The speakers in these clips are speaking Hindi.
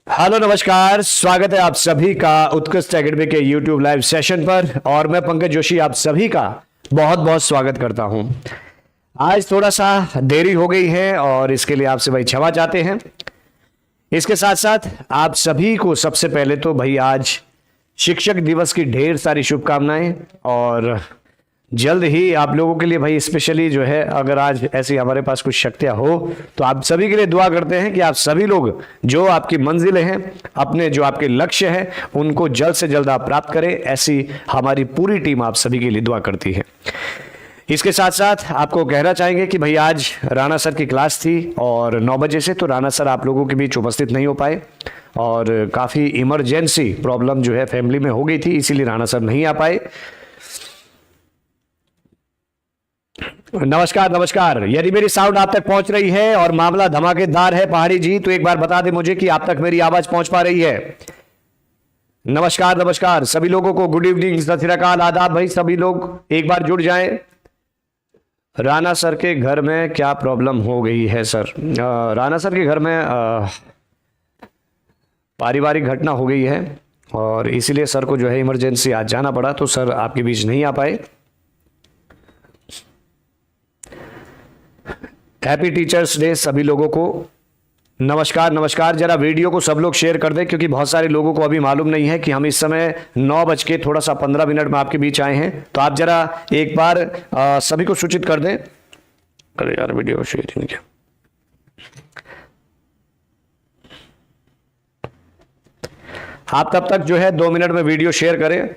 हेलो नमस्कार, स्वागत है आप सभी का उत्कृष्ट एकेडमी के यूट्यूब लाइव सेशन पर। और मैं पंकज जोशी आप सभी का बहुत बहुत स्वागत करता हूं। आज थोड़ा सा देरी हो गई है और इसके लिए आपसे भाई क्षमा चाहते हैं। इसके साथ साथ आप सभी को सबसे पहले तो भाई आज शिक्षक दिवस की ढेर सारी शुभकामनाएं। और जल्द ही आप लोगों के लिए भाई स्पेशली जो है, अगर आज ऐसी हमारे पास कुछ शक्तियां हो तो आप सभी के लिए दुआ करते हैं कि आप सभी लोग जो आपकी मंजिलें हैं, अपने जो आपके लक्ष्य हैं, उनको जल्द से जल्द आप प्राप्त करें। ऐसी हमारी पूरी टीम आप सभी के लिए दुआ करती है। इसके साथ साथ आपको कहना चाहेंगे कि भाई आज राणा सर की क्लास थी और 9 बजे से, तो राणा सर आप लोगों के बीच उपस्थित नहीं हो पाए और काफ़ी इमरजेंसी प्रॉब्लम जो है फैमिली में हो गई थी, इसीलिए राणा सर नहीं आ पाए। नमस्कार नमस्कार। यदि मेरी साउंड आप तक पहुंच रही है और मामला धमाकेदार है पहाड़ी जी, तो एक बार बता दें मुझे कि आप तक मेरी आवाज पहुंच पा रही है। नमस्कार नमस्कार सभी लोगों को, गुड इवनिंग, सत श्री अकाल, आदाब। भाई सभी लोग एक बार जुड़ जाएं। राणा सर के घर में क्या प्रॉब्लम हो गई है सर? राणा सर के घर में पारिवारिक घटना हो गई है और इसीलिए सर को जो है इमरजेंसी आज जाना पड़ा, तो सर आपके बीच नहीं आ पाए। हैप्पी टीचर्स डे सभी लोगों को। नमस्कार नमस्कार। जरा वीडियो को सब लोग शेयर कर दें, क्योंकि बहुत सारे लोगों को अभी मालूम नहीं है कि हम इस समय 9 बज के थोड़ा सा 15 मिनट में आपके बीच आए हैं। तो आप जरा एक बार सभी को सूचित कर दें। अरे यार वीडियो शेयर नहीं किया। आप तब तक जो है 2 मिनट में वीडियो शेयर करें।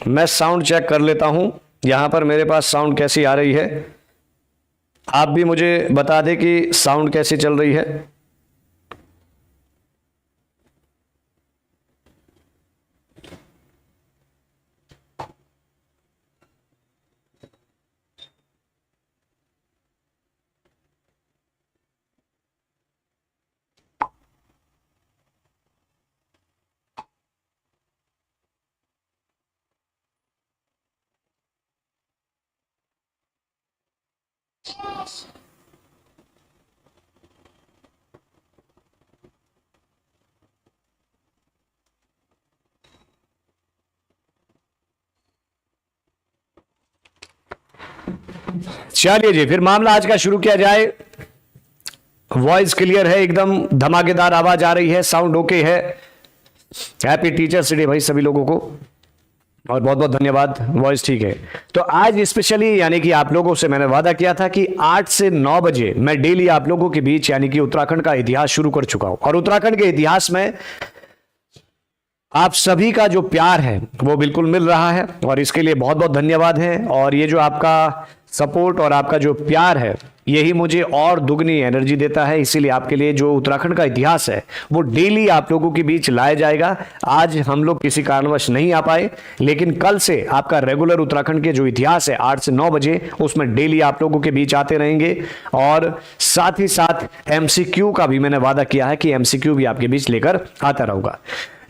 मैं साउंड चेक कर लेता हूं, यहां पर मेरे पास साउंड कैसी आ रही है। आप भी मुझे बता दें कि साउंड कैसी चल रही है। चलिए जी, फिर मामला आज का शुरू किया जाए। वॉइस क्लियर है, एकदम धमाकेदार आवाज आ रही है, साउंड ओके है। हैप्पी टीचर्स डे भाई सभी लोगों को, और बहुत बहुत धन्यवाद। वॉइस ठीक है। तो आज स्पेशली यानी कि आप लोगों से मैंने वादा किया था कि 8 से 9 बजे मैं डेली आप लोगों के बीच यानी कि उत्तराखंड का इतिहास शुरू कर चुका हूं। और उत्तराखंड के इतिहास में आप सभी का जो प्यार है वो बिल्कुल मिल रहा है और इसके लिए बहुत बहुत धन्यवाद है। और ये जो आपका सपोर्ट और आपका जो प्यार है, यही मुझे और दुगनी एनर्जी देता है। इसीलिए आपके लिए जो उत्तराखंड का इतिहास है वो डेली आप लोगों के बीच लाया जाएगा। आज हम लोग किसी कारणवश नहीं आ पाए, लेकिन कल से आपका रेगुलर उत्तराखंड के जो इतिहास है 8 से 9 बजे, उसमें डेली आप लोगों के बीच आते रहेंगे। और साथ ही साथ एमसीक्यू का भी मैंने वादा किया है कि एमसीक्यू भी आपके बीच लेकर आता रहूंगा।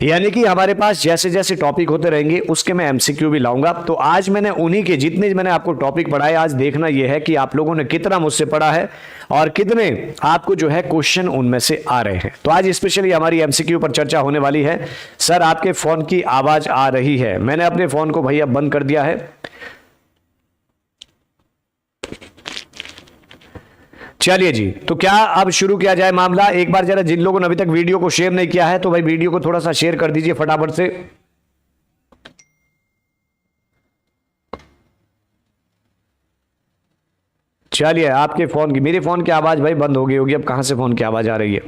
यानी कि हमारे पास जैसे जैसे टॉपिक होते रहेंगे उसके मैं एमसीक्यू भी लाऊंगा। तो आज मैंने उन्हीं के जितने मैंने आपको टॉपिक पढ़ाए, आज देखना यह है कि आप लोगों ने कितना मुझसे पढ़ा है और कितने आपको जो है क्वेश्चन उनमें से आ रहे हैं। तो आज स्पेशली हमारी एमसीक्यू पर चर्चा होने वाली है। सर आपके फोन की आवाज आ रही है, मैंने अपने फोन को भैया बंद कर दिया है। चलिए जी, तो क्या अब शुरू किया जाए मामला। एक बार जरा जिन लोगों ने अभी तक वीडियो को शेयर नहीं किया है तो भाई वीडियो को थोड़ा सा शेयर कर दीजिए फटाफट से। चलिए, आपके फोन की, मेरे फोन की आवाज भाई बंद हो गई होगी, अब कहां से फोन की आवाज आ रही है।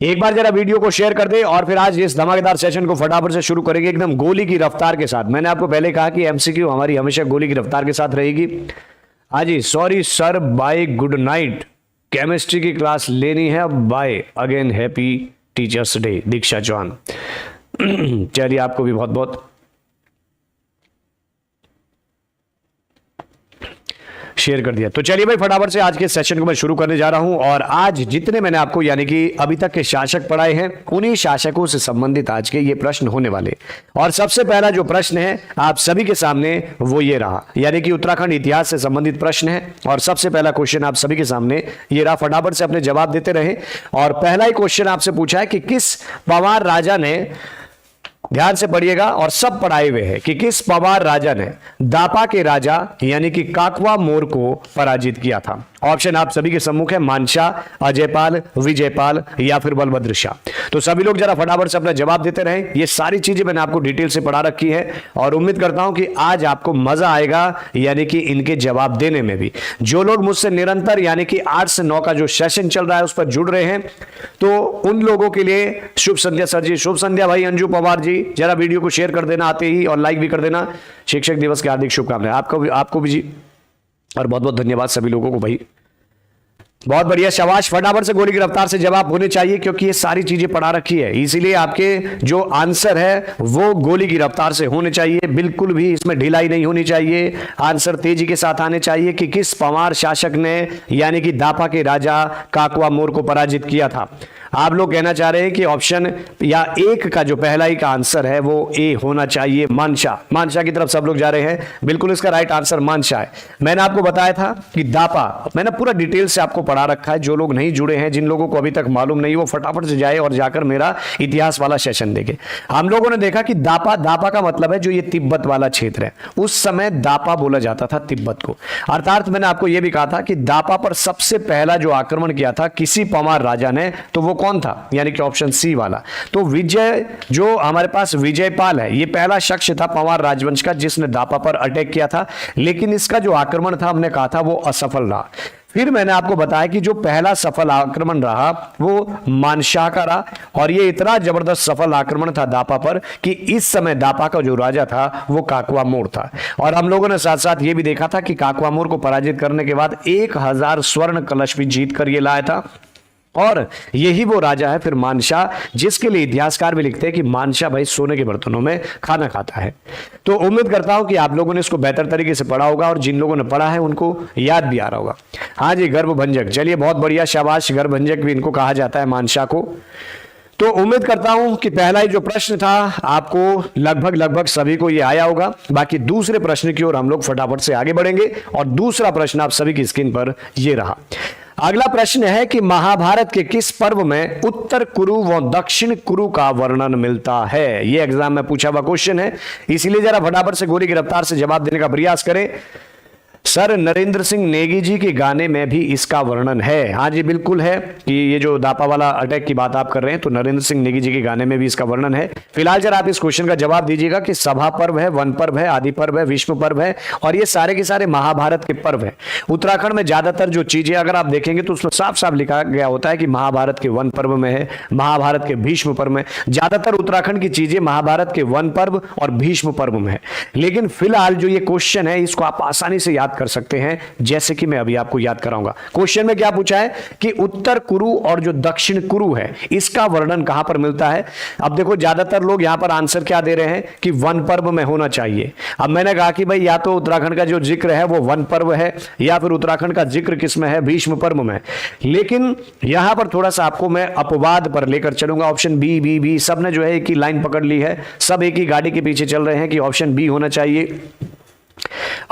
एक बार जरा वीडियो को शेयर कर दे और फिर आज इस धमाकेदार सेशन को फटाफट से शुरू करेंगे एकदम गोली की रफ्तार के साथ। मैंने आपको पहले कहा कि एमसीक्यू हमारी हमेशा गोली की रफ्तार के साथ रहेगी। हाँ जी, sorry sir, bye, good night, chemistry की क्लास लेनी है, bye again, happy teachers day, Diksha Chauhan. चलिए, आपको भी बहुत बहुत शेयर कर दिया। तो चलिए भाई फटाफट से आज के सेशन को मैं शुरू करने जा रहा हूं और आज जितने मैंने आपको यानी कि अभी तक के शासक पढ़ाए हैं उन्हीं शासकों से संबंधित आज के ये प्रश्न होने वाले। और सबसे पहला जो प्रश्न है आप सभी के सामने वो ये रहा, यानी कि उत्तराखंड इतिहास से संबंधित प्रश्न है और सबसे पहला क्वेश्चन आप सभी के सामने ये रहा। फटाफट से अपने जवाब देते रहे। और पहला ही क्वेश्चन आपसे पूछा है कि किस पवार राजा ने, ध्यान से पढ़िएगा और सब पढ़ाए हुए हैं, कि किस पवार राजा ने दापा के राजा यानी कि काकवा मोर को पराजित किया था। ऑप्शन आप सभी के सम्मुख है, मानशाह, अजयपाल, विजयपाल या फिर बलभद्र शाह। तो सभी लोग जरा फटाफट से अपना जवाब देते रहे। ये सारी चीजें मैंने आपको डिटेल से पढ़ा रखी है और उम्मीद करता हूं कि आज आपको मजा आएगा यानी कि इनके जवाब देने में भी। जो लोग मुझसे निरंतर यानी कि 8 से 9 का जो सेशन चल रहा है उस पर जुड़ रहे हैं तो उन लोगों के लिए शुभ संध्या सर जी, शुभ संध्या भाई अंजू पवार जी, जरा वीडियो को शेयर कर देना आते ही और लाइक भी कर देना। शिक्षक दिवस की हार्दिक शुभकामनाएं आपको भी जी, और बहुत बहुत धन्यवाद सभी लोगों को भाई, बहुत बढ़िया, शाबाश। फटाफट से गोली की रफ्तार से जवाब होने चाहिए क्योंकि ये सारी चीजें पढ़ा रखी है, इसीलिए आपके जो आंसर है वो गोली की रफ्तार से होने चाहिए, बिल्कुल भी इसमें ढिलाई नहीं होनी चाहिए। आंसर तेजी के साथ आने चाहिए कि किस पवार शासक ने यानी कि दापा के राजा काकवा मोर को पराजित किया था। आप लोग कहना चाह रहे हैं कि ऑप्शन या एक का जो पहला ही का आंसर है वो ए होना चाहिए, मानशाह। मानशाह की तरफ सब लोग जा रहे हैं, बिल्कुल इसका राइट आंसर मानशाह है। मैंने आपको बताया था कि दापा, मैंने पूरा डिटेल से आपको पढ़ा रखा है। जो लोग नहीं जुड़े हैं, जिन लोगों को अभी तक मालूम नहीं, वो फटाफट से जाए और जाकर मेरा इतिहास वाला सेशन देखे। हम लोगों ने देखा कि दापा, दापा का मतलब है जो ये तिब्बत वाला क्षेत्र है, उस समय दापा बोला जाता था तिब्बत को। अर्थात मैंने आपको यह भी कहा था कि दापा पर सबसे पहला जो आक्रमण किया था किसी पवार राजा ने, तो वो कौन था, यानी कि ऑप्शन सी वाला। तो विजय, जो हमारे पास विजयपाल है, ये पहला शख्स था पवार राजवंश का जिसने दापा पर अटैक किया था, लेकिन इसका जो आक्रमण था हमने कहा था वो असफल रहा। फिर मैंने आपको बताया कि जो पहला सफल आक्रमण रहा वो मानशाह का रहा और ये इतना जबरदस्त सफल आक्रमण था दापा पर कि इस समय दापा का जो राजा था वो काकवा मोर था। और हम लोगों ने साथ साथ ये भी देखा था कि काकवा मोर को पराजित करने के बाद 1000 स्वर्ण कलश भी जीत कर ये लाया था। और यही वो राजा है फिर मानशाह, जिसके लिए इतिहासकार भी लिखते हैं कि मानशाह भाई सोने के बर्तनों में खाना खाता है। तो उम्मीद करता हूं कि आप लोगों ने इसको बेहतर तरीके से पढ़ा होगा और जिन लोगों ने पढ़ा है उनको याद भी आ रहा होगा। हाँ जी, गर्भभंजक, चलिए बहुत बढ़िया, शाबाश, गर्भभंजक भी इनको कहा जाता है मानशाह को। तो उम्मीद करता हूं कि पहला ही जो प्रश्न था आपको लगभग सभी को ये आया होगा। बाकी दूसरे प्रश्न की ओर हम लोग फटाफट से आगे बढ़ेंगे और दूसरा प्रश्न आप सभी की स्क्रीन पर ये रहा। अगला प्रश्न है कि महाभारत के किस पर्व में उत्तर कुरु व दक्षिण कुरु का वर्णन मिलता है। यह एग्जाम में पूछा हुआ क्वेश्चन है, इसीलिए जरा फटाफट से गोली की रफ्तार से जवाब देने का प्रयास करें। सर नरेंद्र सिंह नेगी जी के गाने में भी इसका वर्णन है। हाँ जी बिल्कुल है कि ये जो दापा वाला अटैक की बात आप कर रहे हैं तो नरेंद्र सिंह नेगी जी के गाने में भी इसका वर्णन है। फिलहाल जरा आप इस क्वेश्चन का जवाब दीजिएगा कि सभा पर्व है, वन पर्व है, आदि पर्व है, विष्णु पर्व है और ये सारे के सारे महाभारत के पर्व है। उत्तराखंड में ज्यादातर जो चीजें अगर आप देखेंगे तो उसमें साफ साफ लिखा गया होता है कि महाभारत के वन पर्व में है, महाभारत के भीष्म पर्व में। ज्यादातर उत्तराखंड की चीजें महाभारत के वन पर्व और भीष्म पर्व में है। लेकिन फिलहाल जो ये क्वेश्चन है इसको आप आसानी से याद कर सकते हैं, जैसे कि मैं अभी आपको याद कराऊंगा। क्वेश्चन में क्या पूछा है कि उत्तर कुरु और जो दक्षिण कुरु है इसका वर्णन कहां पर मिलता है। अब देखो ज्यादातर लोग यहां पर आंसर क्या दे रहे हैं कि वन पर्व में होना चाहिए। अब मैंने कहा कि भाई या तो उत्तराखंड का जो जिक्र है वो वन पर्व है या फिर उत्तराखंड का जिक्र किसमें है, भीष्म पर्व में। लेकिन यहां पर थोड़ा सा आपको मैं अपवाद पर लेकर चलूंगा। ऑप्शन बी बी बी सबने जो है एक ही लाइन पकड़ ली है, सब एक ही गाड़ी के पीछे चल रहे हैं कि ऑप्शन बी होना चाहिए।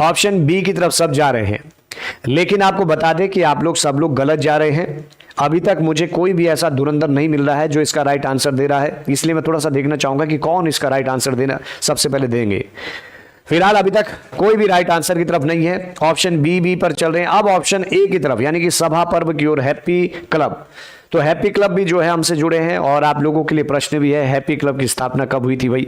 ऑप्शन बी की तरफ सब जा रहे हैं, लेकिन आपको बता दें कि आप लोग सब लोग गलत जा रहे हैं। अभी तक मुझे कोई भी ऐसा धुरंधर नहीं मिल रहा है जो इसका राइट आंसर दे रहा है, इसलिए मैं थोड़ा सा देखना चाहूंगा कि कौन इसका राइट आंसर देना सबसे पहले देंगे। फिलहाल अभी तक कोई भी राइट आंसर की तरफ नहीं है, ऑप्शन बी बी पर चल रहे हैं। अब ऑप्शन ए की तरफ यानी कि सभा पर्व की ओर, हैप्पी क्लब। तो हैप्पी क्लब भी जो है हमसे जुड़े हैं और आप लोगों के लिए प्रश्न भी है, हैप्पी क्लब की स्थापना कब हुई थी भाई।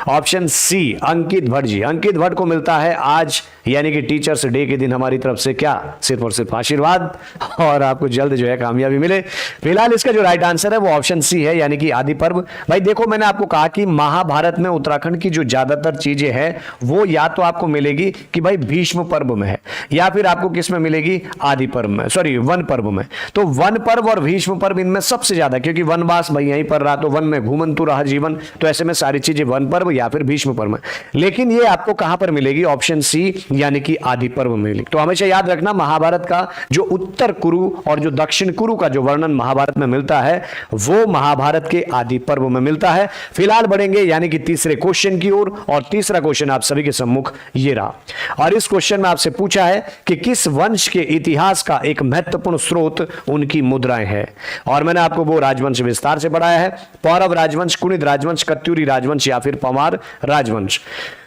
ऑप्शन सी अंकित भट्ट जी, अंकित भट्ट को मिलता है आज यानी कि टीचर्स डे के दिन हमारी तरफ से क्या, सिर्फ और सिर्फ आशीर्वाद और आपको जल्द जो है कामयाबी मिले। फिलहाल इसका जो राइट आंसर है वो ऑप्शन सी है यानी कि आदि पर्व। भाई देखो मैंने आपको कहा कि महाभारत में उत्तराखंड की जो ज्यादातर चीजें हैं वो या तो आपको मिलेगी कि भाई भीष्म पर्व में है या फिर आपको किस में मिलेगी, आदि पर्व में, सॉरी वन पर्व में। तो वन पर्व और भीष्म पर्व पर्व इनमें सबसे ज्यादा, क्योंकि वनवास भाई यहीं पर रहा तो वन में घूमंतु रहा जीवन, तो ऐसे में सारी चीजें वन पर्व या फिर भीष्म पर्व। लेकिन ये आपको कहां पर मिलेगी? ऑप्शन सी यानी कि आदि पर्व में मिलेगी। तो हमेशा याद रखना, महाभारत का जो उत्तर कुरु और जो दक्षिण कुरु का जो वर्णन महाभारत में मिलता है वो महाभारत के आदि पर्व में मिलता है। फिलहाल बढ़ेंगे यानी कि तीसरे क्वेश्चन की ओर, और तीसरा क्वेश्चन आप सभी के सम्मुख ये रहा। और इस क्वेश्चन में आपसे पूछा है कि किस वंश के इतिहास का एक महत्वपूर्ण स्रोत उनकी मुद्राएं हैं। और मैंने आपको वो राजवंश विस्तार से पढ़ाया है, पौरव राजवंश, कुणिद राजवंश, कत्यूरी राजवंश या फिर पंवार राजवंश।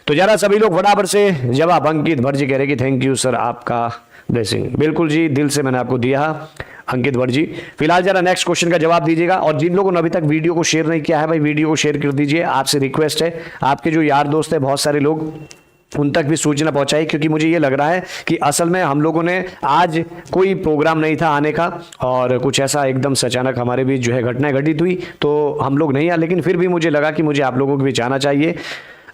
तो जरा सभी लोग फटाफट से जवाब। अंकित भट्ट जी कह रहे कि थैंक यू सर, आपका ब्लेसिंग। बिल्कुल जी, दिल से मैंने आपको दिया अंकित भट्ट जी। फिलहाल जरा नेक्स्ट क्वेश्चन का जवाब दीजिएगा, और जिन लोगों ने अभी तक वीडियो को शेयर नहीं किया है भाई वीडियो को शेयर कर दीजिए। आपसे रिक्वेस्ट है, आपके जो यार दोस्त है बहुत सारे लोग, उन तक भी सूचना पहुंचाई, क्योंकि मुझे ये लग रहा है कि असल में हम लोगों ने आज कोई प्रोग्राम नहीं था आने का, और कुछ ऐसा एकदम से अचानक हमारे बीच जो है घटनाएं घटित हुई तो हम लोग नहीं आए। लेकिन फिर भी मुझे लगा कि मुझे आप लोगों को भी जाना चाहिए।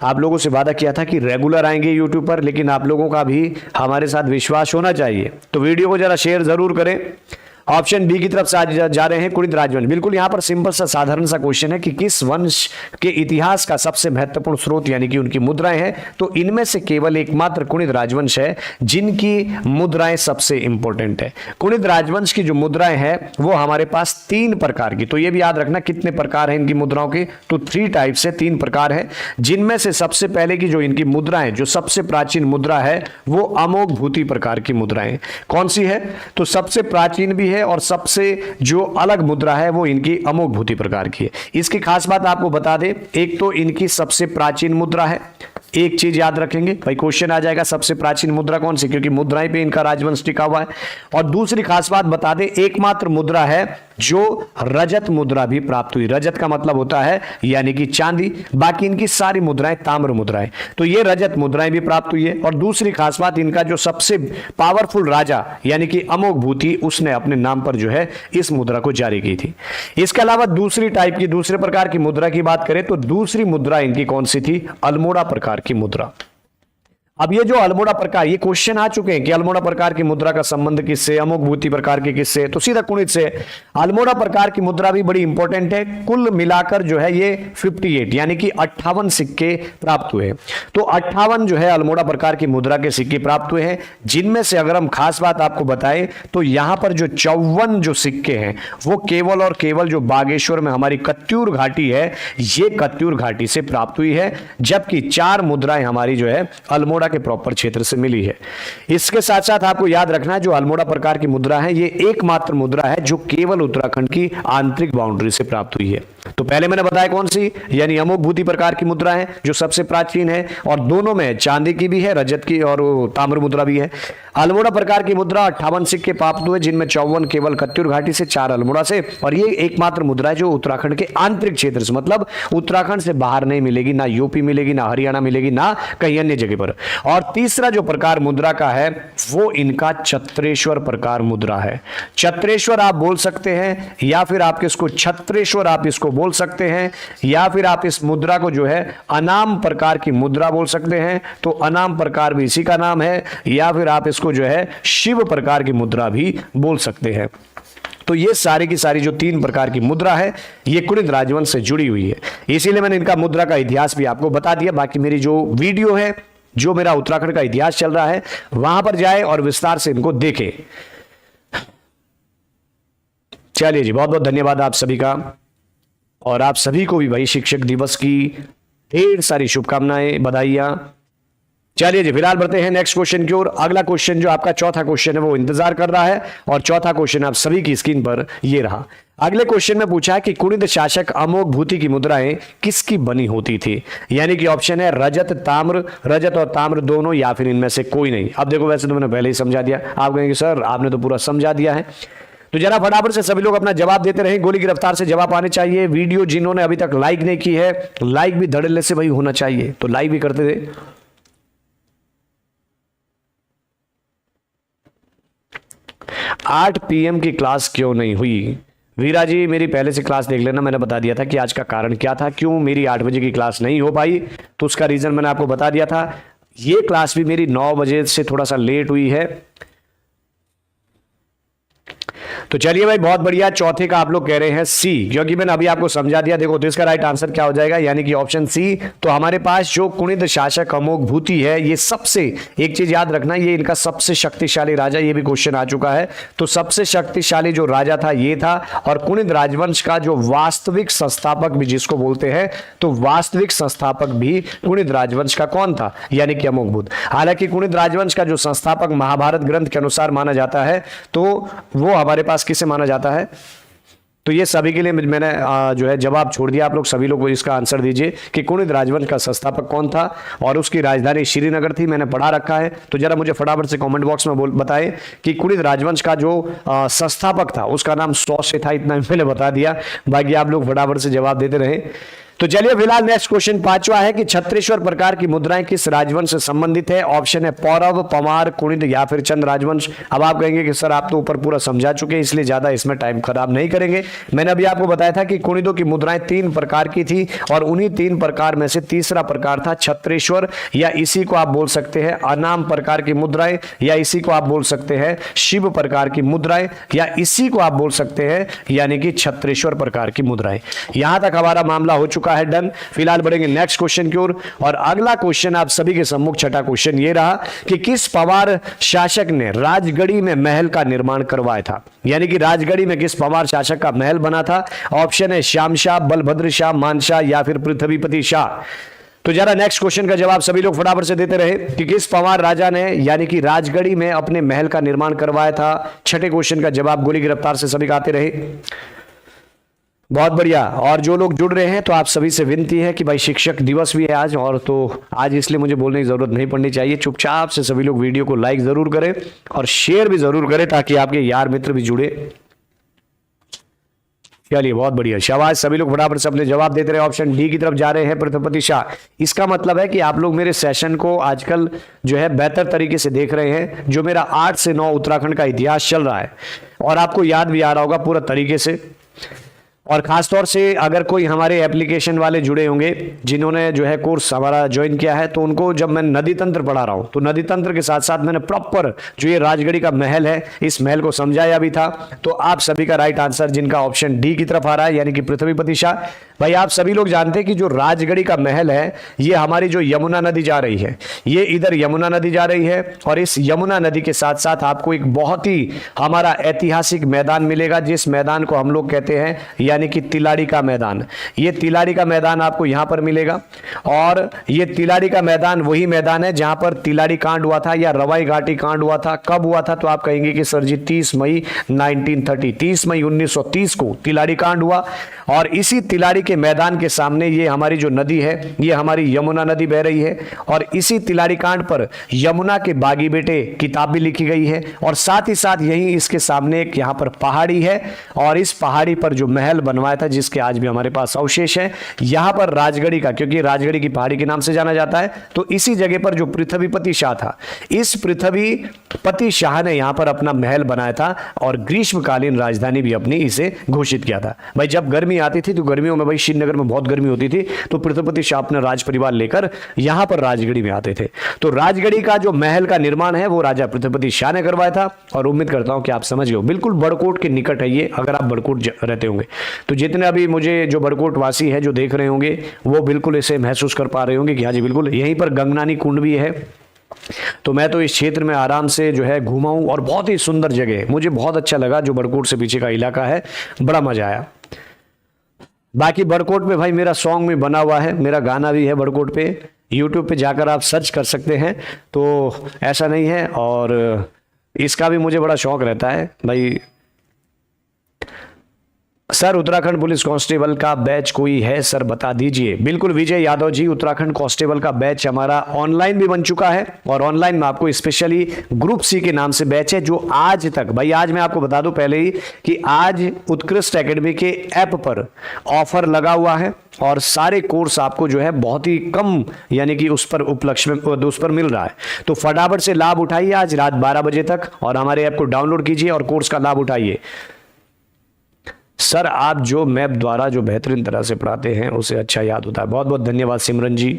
आप लोगों से वादा किया था कि रेगुलर आएंगे यूट्यूब पर, लेकिन आप लोगों का भी हमारे साथ विश्वास होना चाहिए। तो वीडियो को जरा शेयर जरूर करें। ऑप्शन बी की तरफ से आज जा रहे हैं, कुणिद राजवंश। बिल्कुल यहां पर सिंपल सा साधारण सा क्वेश्चन है कि किस वंश के इतिहास का सबसे महत्वपूर्ण स्रोत यानी कि उनकी मुद्राएं हैं। तो इनमें से केवल एकमात्र कुणिद राजवंश है जिनकी मुद्राएं सबसे इंपॉर्टेंट है। कुणिद राजवंश की जो मुद्राएं हैं वो हमारे पास 3 प्रकार की, तो ये भी याद रखना कितने प्रकार हैं इनकी मुद्राओं के, तो 3 टाइप से 3 प्रकार है। जिनमें से सबसे पहले की जो इनकी मुद्राएं, जो सबसे प्राचीन मुद्रा है वो अमोघ भूति प्रकार की मुद्राएं। कौन सी है? तो सबसे प्राचीन भी और सबसे जो अलग मुद्रा है वो इनकी अमोघ भूति प्रकार की है। इसकी खास बात आपको बता दें, एक तो इनकी सबसे प्राचीन मुद्रा है। एक चीज याद रखेंगे भाई, क्वेश्चन आ जाएगा सबसे प्राचीन मुद्रा कौन सी, क्योंकि मुद्राएं पे इनका राजवंश टिका हुआ है। और दूसरी खास बात बता दें, एकमात्र मुद्रा है जो रजत मुद्रा भी प्राप्त हुई। रजत का मतलब होता है यानी कि चांदी, बाकी इनकी सारी मुद्राएं ताम्र मुद्राएं, तो ये रजत मुद्राएं भी प्राप्त हुई है। और दूसरी खास बात, इनका जो सबसे पावरफुल राजा यानी कि अमोघ भूति, उसने अपने नाम पर जो है इस मुद्रा को जारी की थी। इसके अलावा दूसरी टाइप की, दूसरे प्रकार की मुद्रा की बात करें तो दूसरी मुद्रा इनकी कौन सी थी? अल्मोड़ा प्रकार की मुद्रा। अब ये जो अल्मोड़ा प्रकार, ये क्वेश्चन आ चुके हैं कि अल्मोड़ा प्रकार की मुद्रा का संबंध किससे, अमोघ भूति प्रकार के किससे, तो सीधा कुणिद से। अल्मोड़ा प्रकार की मुद्रा भी बड़ी इंपॉर्टेंट है। कुल मिलाकर जो है ये 58 यानी कि 58 सिक्के प्राप्त हुए। तो 58 जो है अल्मोड़ा प्रकार की मुद्रा के सिक्के प्राप्त हुए हैं, जिनमें से अगर हम खास बात आपको बताएं तो यहां पर जो 54 जो सिक्के हैं वो केवल और केवल जो बागेश्वर में हमारी कत्यूर घाटी है, ये कत्यूर घाटी से प्राप्त हुई है, जबकि 4 मुद्राएं हमारी जो है अल्मोड़ा के प्रॉपर क्षेत्र से मिली है। इसके साथ साथ आपको याद रखना है, जो अल्मोड़ा प्रकार की मुद्रा है ये एकमात्र मुद्रा है जो केवल उत्तराखंड की आंतरिक बाउंड्री से प्राप्त हुई है। तो पहले मैंने बताया कौन सी, यानी अमोघ भूति प्रकार की मुद्रा है जो सबसे प्राचीन है, और दोनों में चांदी की भी है, रजत की और ताम्र मुद्रा भी है। अल्मोड़ा प्रकार की मुद्रा 58 सिक्के प्राप्त हुए, जिनमें 54 केवल कत्यूर घाटी से, 4 अल्मोड़ा से, और ये एकमात्र मुद्रा है जो उत्तराखंड के आंतरिक क्षेत्र से, मतलब उत्तराखंड से बाहर नहीं मिलेगी, ना यूपी मिलेगी, ना हरियाणा मिलेगी, ना कहीं अन्य जगह पर। और तीसरा जो प्रकार मुद्रा का है वो इनका छत्रेश्वर प्रकार मुद्रा है। छत्रेश्वर आप बोल सकते हैं, या फिर आप इसको छत्रेश्वर आप इसको बोल सकते हैं, या फिर आप इस मुद्रा को जो है अनाम प्रकार की मुद्रा बोल सकते हैं, तो अनाम प्रकार भी इसी का नाम है, या फिर आप इसको जो है शिव प्रकार की मुद्रा भी बोल सकते हैं। तो ये सारी की सारी जो 3 प्रकार की मुद्रा है ये कुणिद राजवंश से जुड़ी हुई है, इसीलिए मैंने इनका मुद्रा का इतिहास भी आपको बता दिया। बाकी मेरी जो वीडियो है, जो मेरा उत्तराखंड का इतिहास चल रहा है, वहां पर जाए और विस्तार से इनको देखें। चलिए जी, बहुत बहुत धन्यवाद आप सभी का, और आप सभी को भी भाई शिक्षक दिवस की ढेर सारी शुभकामनाएं, बधाइयां। चलिए जी, फिलहाल बढ़ते हैं नेक्स्ट क्वेश्चन की ओर। अगला क्वेश्चन जो आपका चौथा क्वेश्चन है वो इंतजार कर रहा है, और चौथा क्वेश्चन आप सभी की स्क्रीन पर ये रहा। अगले क्वेश्चन में पूछा है कि कुणिद शासक अमोघ भूति की मुद्राएं किसकी बनी होती थी, यानी कि ऑप्शन है रजत, ताम्र, रजत और ताम्र दोनों, या फिर इनमें से कोई नहीं। अब देखो, वैसे तो मैंने पहले ही समझा दिया, आप कहेंगे सर आपने तो पूरा समझा दिया है, तो जरा फटाफट से सभी लोग अपना जवाब देते रहें, गोली की रफ्तार से जवाब आने चाहिए। वीडियो जिन्होंने अभी तक लाइक नहीं की है, लाइक भी धड़ल्ले से भाई होना चाहिए, तो लाइक भी करते थे। 8 PM की क्लास क्यों नहीं हुई? वीरा जी मेरी पहले से क्लास देख लेना, मैंने बता दिया था कि आज का कारण क्या था, क्यों मेरी 8 बजे की क्लास नहीं हो पाई, तो उसका रीजन मैंने आपको बता दिया था। ये क्लास भी मेरी 9 बजे से थोड़ा सा लेट हुई है। तो चलिए भाई, बहुत बढ़िया। चौथे का आप लोग कह रहे हैं सी, क्योंकि मैंने अभी आपको समझा दिया। देखो तो इसका राइट आंसर क्या हो जाएगा, यानी कि ऑप्शन सी। तो हमारे पास जो कुणिद शासक अमोघ भूति है, ये सबसे, एक चीज याद रखना, ये इनका सबसे शक्तिशाली राजा, ये भी क्वेश्चन आ चुका है। तो सबसे शक्तिशाली जो राजा था ये था। और कुणिद राजवंश का जो वास्तविक संस्थापक भी जिसको बोलते हैं, तो वास्तविक संस्थापक भी कुणिद राजवंश का कौन था, यानी कि अमोघ भूत। हालांकि कुणिद राजवंश का जो संस्थापक महाभारत ग्रंथ के अनुसार माना जाता है, तो वो हमारे पास किसे माना जाता है। तो ये सभी के लिए मैंने जो है जवाब छोड़ दिया। आप लोग सभी लोग इसका आंसर दीजिए कि कुणिद राजवंश का संस्थापक कौन था और उसकी राजधानी श्रीनगर थी। मैंने पढ़ा रखा है, तो जरा मुझे फटाफट से कमेंट बॉक्स में बताएं कि कुणिद राजवंश का जो संस्थापक था उसका नाम सौसे था। इतना मैंने बता दिया, बाकी आप लोग फटाफट से जवाब देते रहे। तो चलिए फिलहाल नेक्स्ट क्वेश्चन पांचवा है कि छत्रेश्वर प्रकार की मुद्राएं किस राजवंश से संबंधित है। ऑप्शन है पौरव, पवार, कुणिद या फिर चंद राजवंश। अब आप कहेंगे कि सर आप तो ऊपर पूरा समझा चुके हैं, इसलिए ज्यादा इसमें टाइम खराब नहीं करेंगे। मैंने अभी आपको बताया था कि कुणिदों की मुद्राएं 3 प्रकार की थी और उन्हीं 3 प्रकार में से तीसरा प्रकार था छत्रेश्वर, या इसी को आप बोल सकते हैं अनाम प्रकार की मुद्राएं, या इसी को आप बोल सकते हैं शिव प्रकार की मुद्राएं, या इसी को आप बोल सकते हैं यानी कि छत्रेश्वर प्रकार की मुद्राएं। यहां तक हमारा मामला हो चुका है डन। फिलहाल बढ़ेंगे नेक्स्ट क्वेश्चन की ओर, और अगला क्वेश्चन आप सभी के सम्मुख छठा क्वेश्चन ये रहा कि किस पवार शासक ने राजगढ़ी में महल का निर्माण करवाया था, यानी कि राजगढ़ी में किस पवार शासक का महल बना था। ऑप्शन है श्याम शाह, बलभद्र शाह, मानशाह या फिर पृथ्वीपति शाह। तो जरा नेक्स्ट क्वेश्चन का जवाब सभी लोग फटाफट से देते रहे कि किस पवार राजा ने यानी कि राजगढ़ी में अपने महल का निर्माण करवाया था। छठे क्वेश्चन का जवाब गोली की रफ्तार से सभी आते रहे। बहुत बढ़िया। और जो लोग जुड़ रहे हैं तो आप सभी से विनती है कि भाई शिक्षक दिवस भी है आज, और तो आज इसलिए मुझे बोलने की जरूरत नहीं पड़नी चाहिए। चुपचाप से सभी लोग वीडियो को लाइक जरूर करें और शेयर भी जरूर करें ताकि आपके यार मित्र भी जुड़े। चलिए बहुत बढ़िया, शाबाश। सभी लोग फटाफट से अपने जवाब देते रहे। ऑप्शन डी की तरफ जा रहे हैं, पृथ्वीपति शाह। इसका मतलब है कि आप लोग मेरे सेशन को आजकल जो है बेहतर तरीके से देख रहे हैं। जो मेरा 8 से 9 उत्तराखंड का इतिहास चल रहा है और आपको याद भी आ रहा होगा पूरा तरीके से। और खासतौर से अगर कोई हमारे एप्लीकेशन वाले जुड़े होंगे जिन्होंने जो है कोर्स हमारा ज्वाइन किया है, तो उनको जब मैं नदी तंत्र पढ़ा रहा हूं तो नदी तंत्र के साथ साथ मैंने प्रॉपर जो ये राजगढ़ी का महल है इस महल को समझाया भी था। तो आप सभी का राइट आंसर जिनका ऑप्शन डी की तरफ आ रहा है यानी कि पृथ्वीपति शाह। भाई आप सभी लोग जानते हैं कि जो राजगढ़ी का महल है ये हमारी जो यमुना नदी जा रही है, ये इधर यमुना नदी जा रही है, और इस यमुना नदी के साथ साथ आपको एक बहुत ही हमारा ऐतिहासिक मैदान मिलेगा जिस मैदान को हम लोग कहते हैं यानी कि तिलारी का मैदान। ये तिलारी का मैदान आपको यहां पर मिलेगा, और ये तिलारी का मैदान वही मैदान है जहां पर तिलारी कांड हुआ था या रवाई घाटी कांड हुआ था। कब हुआ था तो आप कहेंगे कि सर जी 30 मई 1930, 30 मई 1930 को तिलारी कांड हुआ। और इसी तिलारी के मैदान के सामने ये हमारी जो नदी है ये हमारी यमुना नदी बह रही है, और इसी तिलारी कांड पर यमुना के बागी बेटे किताब भी लिखी गई है। और साथ ही साथ यही इसके सामने एक यहाँ पर पहाड़ी है, और इस पहाड़ी पर जो महल बनवाया था जिसके आज भी हमारे पास अवशेष है, यहाँ पर राजगढ़ी का, क्योंकि राजगढ़ी की पहाड़ी के नाम से जाना जाता है, तो इसी जगह पर जो पृथ्वीपति शाह था, इस पृथ्वीपति शाह ने यहाँ पर अपना महल बनाया था और ग्रीष्मकालीन राजधानी भी अपनी इसे घोषित किया था। भाई जब गर्मी आती थी तो गर्मियों में भाई श्रीनगर में बहुत गर्मी होती थी, तो पृथ्वीपति शाह अपना राज परिवार लेकर यहां पर राजगढ़ी में आते थे। तो राजगढ़ी का जो महल का निर्माण है वो राजा पृथ्वीपति शाह ने करवाया था, और उम्मीद करता हूं कि आप समझ गए हो। बिल्कुल बड़कोट के निकट है ये, अगर आप बड़कोट रहते होंगे तो जितने अभी मुझे जो बड़कोट वासी है जो देख रहे होंगे वो बिल्कुल इसे महसूस कर पा रहे होंगे कि हाँ जी बिल्कुल यहीं पर गंगनानी कुंड भी है। तो मैं तो इस क्षेत्र में आराम से जो है घूमा हूं, और बहुत ही सुंदर जगह है, मुझे बहुत अच्छा लगा। जो बड़कोट से पीछे का इलाका है बड़ा मजा आया। बाकी बड़कोट में भाई मेरा सॉन्ग भी बना हुआ है, मेरा गाना भी है बड़कोट पे, यूट्यूब पे जाकर आप सर्च कर सकते हैं। तो ऐसा नहीं है, और इसका भी मुझे बड़ा शौक रहता है भाई। सर उत्तराखंड पुलिस कांस्टेबल का बैच कोई है सर बता दीजिए। बिल्कुल विजय यादव जी, उत्तराखंड कांस्टेबल का बैच हमारा ऑनलाइन भी बन चुका है, और ऑनलाइन में आपको स्पेशली ग्रुप सी के नाम से बैच है जो आज तक, भाई आज मैं आपको बता दूं पहले ही कि आज उत्कृष्ट एकेडमी के ऐप पर ऑफर लगा हुआ है, और सारे कोर्स आपको जो है बहुत ही कम यानी कि उस पर उपलक्ष्य में उस पर मिल रहा है। तो फटाफट से लाभ उठाइए आज रात 12 बजे तक, और हमारे ऐप को डाउनलोड कीजिए और कोर्स का लाभ उठाइए। सर आप जो मैप द्वारा जो बेहतरीन तरह से पढ़ाते हैं उसे अच्छा याद होता है। बहुत बहुत धन्यवाद सिमरन जी।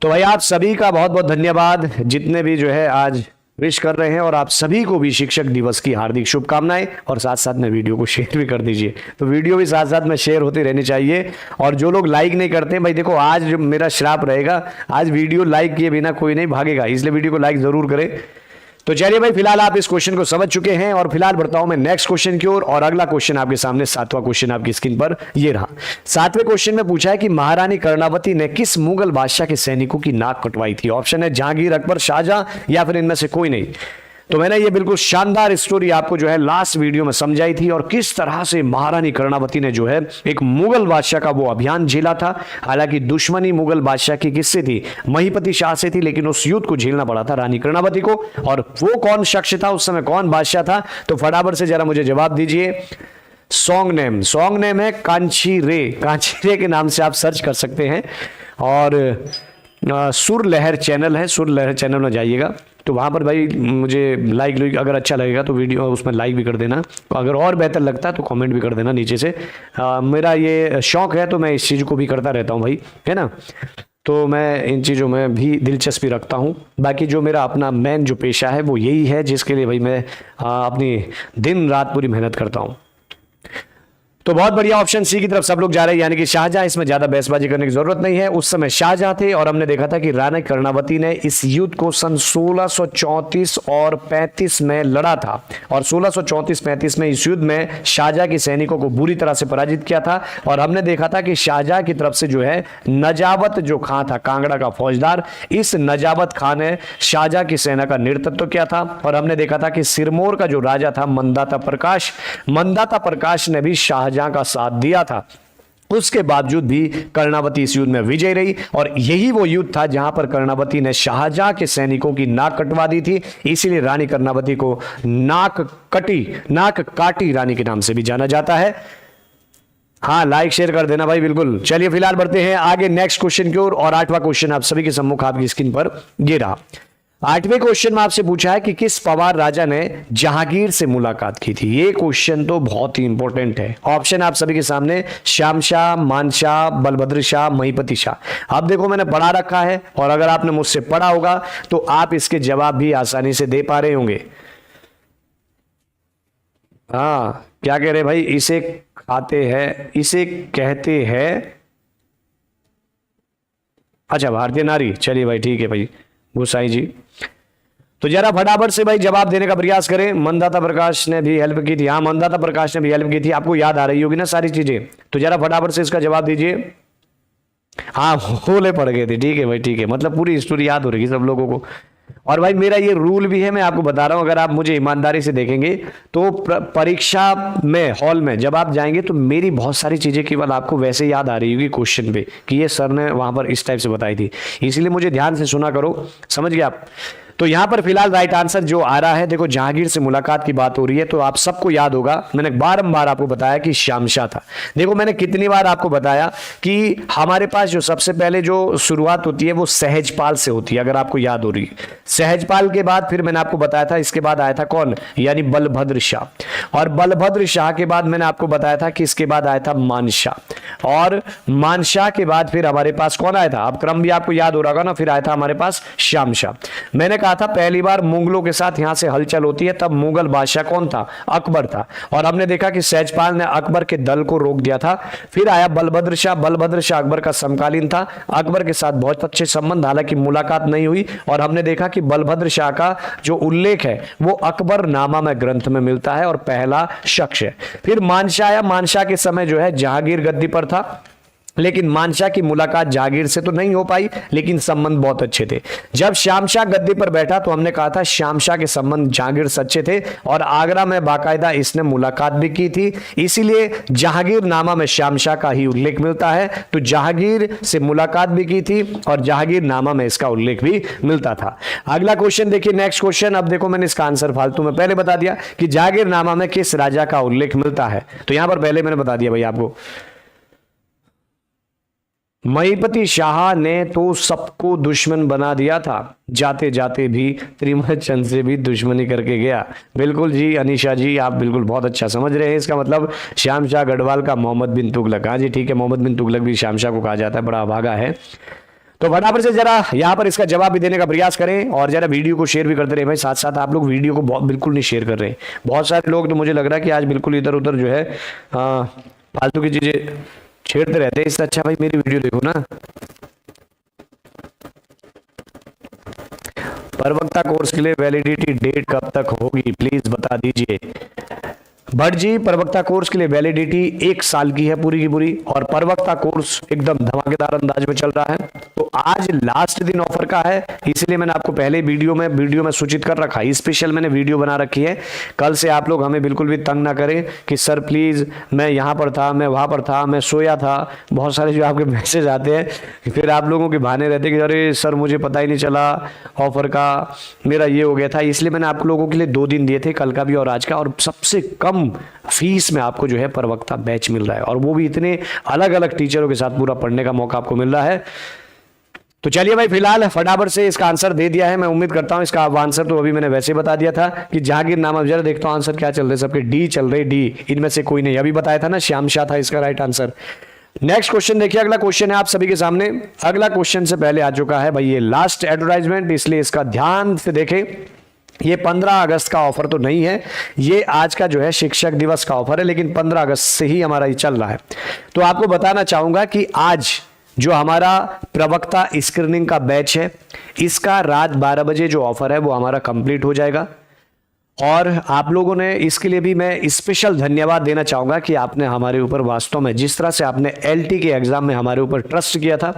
तो भाई आप सभी का बहुत बहुत धन्यवाद जितने भी जो है आज विश कर रहे हैं और आप सभी को भी शिक्षक दिवस की हार्दिक शुभकामनाएं, और साथ साथ में वीडियो को शेयर भी कर दीजिए। तो वीडियो भी साथ साथ में शेयर होती रहनी चाहिए। और जो लोग लाइक नहीं करते, भाई देखो आज जो मेरा श्राप रहेगा, आज वीडियो लाइक किए बिना कोई नहीं भागेगा, इसलिए वीडियो को लाइक जरूर करें। तो चलिए भाई, फिलहाल आप इस क्वेश्चन को समझ चुके हैं और फिलहाल बढ़ता हूं मैं नेक्स्ट क्वेश्चन की ओर। और अगला क्वेश्चन आपके सामने, सातवां क्वेश्चन आपकी स्क्रीन पर ये रहा। सातवें क्वेश्चन में पूछा है कि महारानी कर्णावती ने किस मुगल बादशाह के सैनिकों की नाक कटवाई थी। ऑप्शन है जहांगीर, अकबर, शाहजहां, या फिर इनमें से कोई नहीं। तो मैंने ये बिल्कुल शानदार स्टोरी आपको जो है लास्ट वीडियो में समझाई थी, और किस तरह से महारानी कर्णावती ने जो है एक मुगल बादशाह का वो अभियान झेला था। हालांकि दुश्मनी मुगल बादशाह की किससे थी, महीपति शाह से थी, लेकिन उस युद्ध को झेलना पड़ा था रानी कर्णावती को। और वो कौन शख्स था उस समय, कौन बादशाह था, तो फटाफट से जरा मुझे जवाब दीजिए। सॉन्ग नेम है कांची रे के नाम से आप सर्च कर सकते हैं। और सुर लहर चैनल है, सुर लहर चैनल में जाइएगा, तो वहाँ पर भाई मुझे लाइक अगर अच्छा लगेगा तो वीडियो उसमें लाइक भी कर देना, अगर और बेहतर लगता है तो कमेंट भी कर देना नीचे से। मेरा ये शौक है तो मैं इस चीज़ को भी करता रहता हूँ भाई, है ना। तो मैं इन चीज़ों में भी दिलचस्पी रखता हूँ। बाकी जो मेरा अपना मेन जो पेशा है वो यही है, जिसके लिए भाई मैं अपनी दिन रात पूरी मेहनत करता हूँ। तो बहुत बढ़िया, ऑप्शन सी की तरफ सब लोग जा रहे हैं, यानी कि शाहजहां। इसमें ज्यादा बहसबाजी करने की जरूरत नहीं है, उस समय शाहजहां थे। और हमने देखा था कि रानी कर्णावती ने इस युद्ध को सन 1634 और 35 में लड़ा था, और 1634-35 में इस युद्ध में शाहजहां के सैनिकों को बुरी तरह से पराजित किया था। और हमने देखा था कि शाहजहां की तरफ से जो है नजावत जो खां था, कांगड़ा का फौजदार, इस नजावत खां ने शाहजहां की सेना का नेतृत्व किया था। और हमने देखा था कि सिरमौर का जो राजा था मंदाता प्रकाश ने भी शाहजहां का साथ दिया था। उसके बावजूद भी कर्णावती इस युद्ध में विजय रही, और यही वो युद्ध था जहां पर कर्णावती ने शाहजहां के सैनिकों की नाक कटवा दी थी। इसीलिए रानी कर्णावती को नाक काटी रानी के नाम से भी जाना जाता है। हाँ, लाइक शेयर कर देना भाई, बिल्कुल। चलिए फिलहाल बढ़ते हैं आगे नेक्स्ट क्वेश्चन की ओर। और आठवां क्वेश्चन आप सभी के सम्मुख आपकी स्क्रीन पर ये रहा। आठवें क्वेश्चन में आपसे पूछा है कि किस पवार राजा ने जहांगीर से मुलाकात की थी। ये क्वेश्चन तो बहुत ही इंपॉर्टेंट है। ऑप्शन आप सभी के सामने, श्यामशाह, मानशाह, बलभद्र शाह, महीपति शाह। अब देखो मैंने पढ़ा रखा है, और अगर आपने मुझसे पढ़ा होगा तो आप इसके जवाब भी आसानी से दे पा रहे होंगे। हाँ, क्या कह रहे भाई, इसे खाते हैं, इसे कहते हैं, अच्छा भारतीय नारी। चलिए भाई ठीक है भाई गोसाई जी, तो जरा फटाफट से भाई जवाब देने का प्रयास करें। मंदाता प्रकाश ने भी हेल्प की थी, हाँ मंदाता प्रकाश ने भी हेल्प की थी, आपको याद आ रही होगी ना सारी चीजें। तो जरा फटाफट से इसका जवाब दीजिए। हाँ, होले पड़ गए थे, ठीक है भाई ठीक है, मतलब पूरी स्टोरी याद हो रही है सब लोगों को। और भाई मेरा ये रूल भी है, मैं आपको बता रहा हूं, अगर आप मुझे ईमानदारी से देखेंगे तो परीक्षा में हॉल में जब आप जाएंगे तो मेरी बहुत सारी चीजें केवल आपको वैसे याद आ रही होगी क्वेश्चन पे, कि ये सर ने वहां पर इस टाइप से बताई थी, इसलिए मुझे ध्यान से सुना करो, समझ गए आप। तो यहां पर फिलहाल राइट आंसर जो आ रहा है, देखो जहांगीर से मुलाकात की बात हो रही है तो आप सबको याद होगा, मैंने बारंबार आपको बताया कि श्यामशाह था। देखो मैंने कितनी बार आपको बताया कि हमारे पास जो सबसे पहले जो शुरुआत होती है वो सहजपाल से होती है, अगर आपको याद हो रही है। सहजपाल के बाद फिर मैंने आपको बताया था इसके बाद आया था कौन, यानी बलभद्र शाह। और बलभद्र शाह के बाद मैंने आपको बताया था कि इसके बाद आया था मानशाह, और मानशाह के बाद फिर हमारे पास कौन आया था, अब क्रम भी आपको याद हो रहा होगा ना, फिर आया था हमारे पास श्यामशाह। मैंने कहा था पहली बार मुगलों के साथ यहां से हलचल होती है, तब मुगल बादशाह कौन था, अकबर था। और हमने देखा कि सहजपाल ने अकबर के दल को रोक दिया था। फिर आया बलभद्र शाह अकबर का समकालीन था, अकबर के साथ बहुत अच्छे संबंध, हालांकि मुलाकात नहीं हुई। और हमने देखा कि बलभद्र शाह का जो उल्लेख है वो अकबर नामा में ग्रंथ में मिलता है और पहला शख्स है। फिर मानशाह आया, मानशाह के समय जो है जहांगीर गद्दी पर था, लेकिन मानशाह की मुलाकात जहांगीर से तो नहीं हो पाई, लेकिन संबंध बहुत अच्छे थे। जब श्यामशाह गद्दी पर बैठा तो हमने कहा था श्यामशाह के संबंध जहांगीर से अच्छे थे, और आगरा में बाकायदा इसने मुलाकात भी की थी, इसीलिए जहांगीर नामा में श्यामशाह का ही उल्लेख मिलता है। तो जहांगीर से मुलाकात भी की थी और जहांगीर नामा में इसका उल्लेख भी मिलता था। अगला क्वेश्चन देखिए, नेक्स्ट क्वेश्चन। अब देखो मैंने इसका आंसर फालतू में पहले बता दिया कि जहांगीर नामा में किस राजा का उल्लेख मिलता है, तो यहां पर पहले मैंने बता दिया भाई आपको, महीपति शाह ने तो सबको दुश्मन बना दिया था, जाते जाते भी त्रिमल चंद से भी दुश्मनी करके गया। बिल्कुल जी अनिशा जी, आप बिल्कुल बहुत अच्छा समझ रहे हैं। इसका मतलब श्यामशाह गढ़वाल का मोहम्मद बिन तुगलक, हाँ जी ठीक है, मोहम्मद बिन तुगलक भी श्यामशाह को कहा जाता है, बड़ा अभागा है। तो फटाफट से जरा यहाँ पर इसका जवाब भी देने का प्रयास करें और जरा वीडियो को शेयर भी करते रहे भाई। साथ साथ आप लोग वीडियो को बिल्कुल नहीं शेयर कर रहे हैं। बहुत सारे लोग तो मुझे लग रहा है कि आज बिल्कुल इधर उधर जो है फालतू की चीजें छेड़ते रहते हैं। इससे अच्छा भाई मेरी वीडियो देखो ना। प्रवक्ता कोर्स के लिए वैलिडिटी डेट कब तक होगी प्लीज बता दीजिए। भट्ट जी, प्रवक्ता कोर्स के लिए वैलिडिटी 1 साल की है पूरी की पूरी, और प्रवक्ता कोर्स एकदम धमाकेदार अंदाज में चल रहा है। तो आज लास्ट दिन ऑफर का है, इसलिए मैंने आपको पहले वीडियो में सूचित कर रखा है। स्पेशल मैंने वीडियो बना रखी है। कल से आप लोग हमें बिल्कुल भी तंग ना करें कि सर प्लीज मैं यहां पर था, मैं वहां पर था, मैं सोया था। बहुत सारे जो आपके मैसेज आते हैं, फिर आप लोगों के बहाने रहते कि अरे सर मुझे पता ही नहीं चला ऑफर का, मेरा ये हो गया था। इसलिए मैंने आप लोगों के लिए 2 दिन दिए थे, कल का भी और आज का, और सबसे कम फीस में आपको जो है प्रवक्ता बैच मिल रहा है, और वो भी इतने अलग अलग टीचरों के साथ पूरा पढ़ने का मौका आपको मिल रहा है। तो चलिए भाई, फिलहाल फटाफट से इसका आंसर दे दिया है। मैं उम्मीद करता हूं इसका आंसर तो अभी मैंने वैसे बता दिया था कि जहांगीर नाम। अब जरा देखता हूं आंसर क्या चल रहे हैं सबके। डी चल रहे, डी। इनमें से कोई नहीं, अभी बताया था ना श्याम शाह था इसका राइट आंसर। नेक्स्ट क्वेश्चन देखिए, अगला क्वेश्चन है आप सभी के सामने। अगला क्वेश्चन से पहले आ चुका है भाई ये लास्ट एडवर्टाइजमेंट, इसलिए इसका ध्यान से देखें। ये 15 अगस्त का ऑफर तो नहीं है, ये आज का जो है शिक्षक दिवस का ऑफर है, लेकिन 15 अगस्त से ही हमारा ये चल रहा है। तो आपको बताना चाहूंगा कि आज जो हमारा प्रवक्ता स्क्रीनिंग का बैच है, इसका रात 12 बजे जो ऑफर है वो हमारा कंप्लीट हो जाएगा। और आप लोगों ने इसके लिए भी मैं स्पेशल धन्यवाद देना चाहूंगा कि आपने हमारे ऊपर वास्तव में जिस तरह से आपने एलटी के एग्जाम में हमारे ऊपर ट्रस्ट किया था,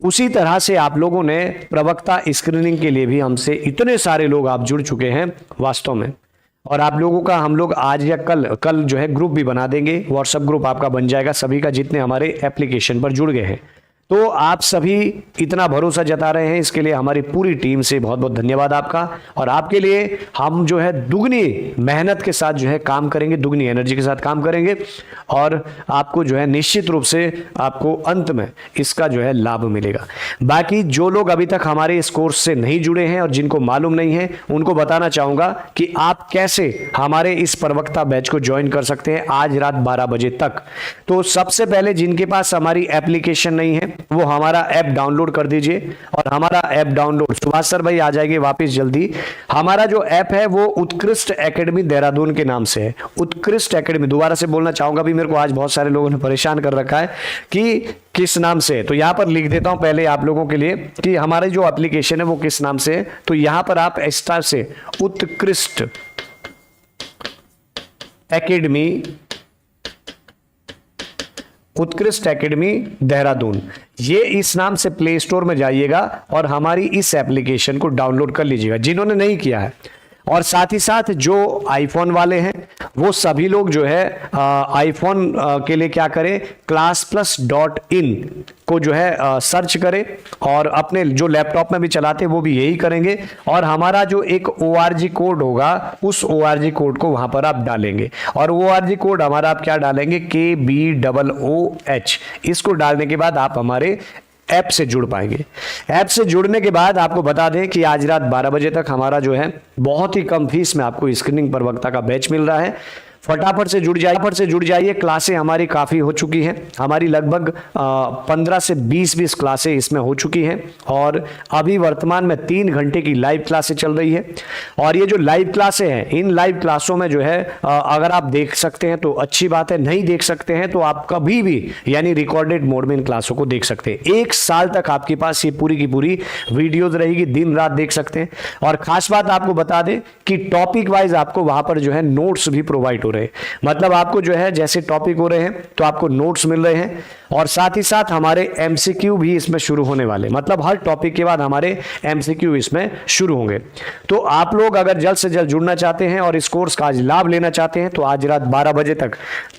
उसी तरह से आप लोगों ने प्रवक्ता स्क्रीनिंग के लिए भी हमसे इतने सारे लोग आप जुड़ चुके हैं वास्तव में। और आप लोगों का हम लोग आज या कल जो है ग्रुप भी बना देंगे, व्हाट्सएप ग्रुप आपका बन जाएगा सभी का जितने हमारे एप्लीकेशन पर जुड़ गए हैं। तो आप सभी इतना भरोसा जता रहे हैं, इसके लिए हमारी पूरी टीम से बहुत बहुत धन्यवाद आपका। और आपके लिए हम जो है दुगनी मेहनत के साथ जो है काम करेंगे, दुगनी एनर्जी के साथ काम करेंगे, और आपको जो है निश्चित रूप से आपको अंत में इसका जो है लाभ मिलेगा। बाकी जो लोग अभी तक हमारे इस कोर्स से नहीं जुड़े हैं और जिनको मालूम नहीं है, उनको बताना चाहूंगा कि आप कैसे हमारे इस प्रवक्ता बैच को ज्वाइन कर सकते हैं आज रात 12 बजे तक। तो सबसे पहले जिनके पास हमारी एप्लीकेशन नहीं है, वो हमारा ऐप डाउनलोड कर दीजिए। और हमारा ऐप डाउनलोड सुभाष सर भाई आ जाएंगे वापस जल्दी। हमारा जो ऐप है वो उत्कृष्ट एकेडमी देहरादून के नाम से है। उत्कृष्ट एकेडमी, दोबारा से बोलना चाहूंगा भी, मेरे को आज बहुत सारे लोगों ने परेशान कर रखा है कि किस नाम से है। तो यहां पर लिख देता हूं पहले आप लोगों के लिए कि हमारी जो एप्लीकेशन है वो किस नाम से है। तो यहां पर आप स्टार से उत्कृष्ट एकेडमी, उत्कृष्ट एकेडमी देहरादून, ये इस नाम से प्ले स्टोर में जाइएगा और हमारी इस एप्लीकेशन को डाउनलोड कर लीजिएगा जिन्होंने नहीं किया है। और साथ ही साथ जो आईफोन वाले हैं वो सभी लोग जो है आईफोन के लिए क्या करें, classplus.in को जो है सर्च करें, और अपने जो लैपटॉप में भी चलाते हैं वो भी यही करेंगे। और हमारा जो एक ORG कोड होगा, उस ORG कोड को वहां पर आप डालेंगे, और ORG कोड हमारा आप क्या डालेंगे, KBOOH। इसको डालने के बाद आप हमारे ऐप से जुड़ पाएंगे। ऐप से जुड़ने के बाद आपको बता दें कि आज रात 12 बजे तक हमारा जो है बहुत ही कम फीस में आपको स्क्रीनिंग प्रवक्ता का बैच मिल रहा है। फटाफट से जुड़ जाइए। क्लासें हमारी काफ़ी हो चुकी हैं, हमारी लगभग 15 से 20 क्लासें इसमें हो चुकी हैं, और अभी वर्तमान में 3 घंटे की लाइव क्लासें चल रही है। और ये जो लाइव क्लासें हैं, इन लाइव क्लासों में जो है अगर आप देख सकते हैं तो अच्छी बात है, नहीं देख सकते हैं तो आप कभी भी यानी रिकॉर्डेड मोड में इन क्लासों को देख सकते हैं। 1 साल तक आपके पास ये पूरी की पूरी वीडियोज रहेगी, दिन रात देख सकते हैं। और खास बात आपको बता दें कि टॉपिक वाइज आपको वहां पर जो है नोट्स भी प्रोवाइड हो रहे हैं। मतलब आपको जो है जैसे टॉपिक हो रहे हैं तो आपको नोट्स मिल रहे हैं, और साथ ही साथ हमारे एमसीक्यू भी इसमें शुरू होने वाले। मतलब हर टॉपिक के बाद हमारे एमसीक्यू इसमें शुरू होंगे। तो आप लोग अगर जल्द से जल्द जुड़ना चाहते हैं और इस कोर्स का आज लाभ लेना चाहते हैं तो आज रात 12 बजे तक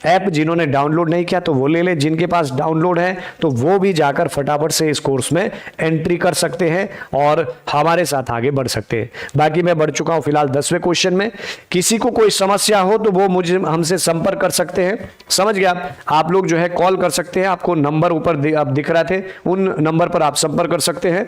ऐप जिन्होंने डाउनलोड नहीं किया तो वो ले ले, जिनके पास डाउनलोड है तो वो भी जाकर फटाफट से इस कोर्स में एंट्री कर सकते हैं और हमारे साथ आगे बढ़ सकते हैं। बाकी मैं बढ़ चुका हूं फिलहाल 10वें क्वेश्चन में। किसी को कोई समस्या हो तो वो मुझे हमसे संपर्क कर सकते हैं, समझ गया। आप लोग जो है कॉल कर सकते हैं, आपको नंबर ऊपर आप दिख रहे थे, उन नंबर पर आप संपर्क कर सकते हैं।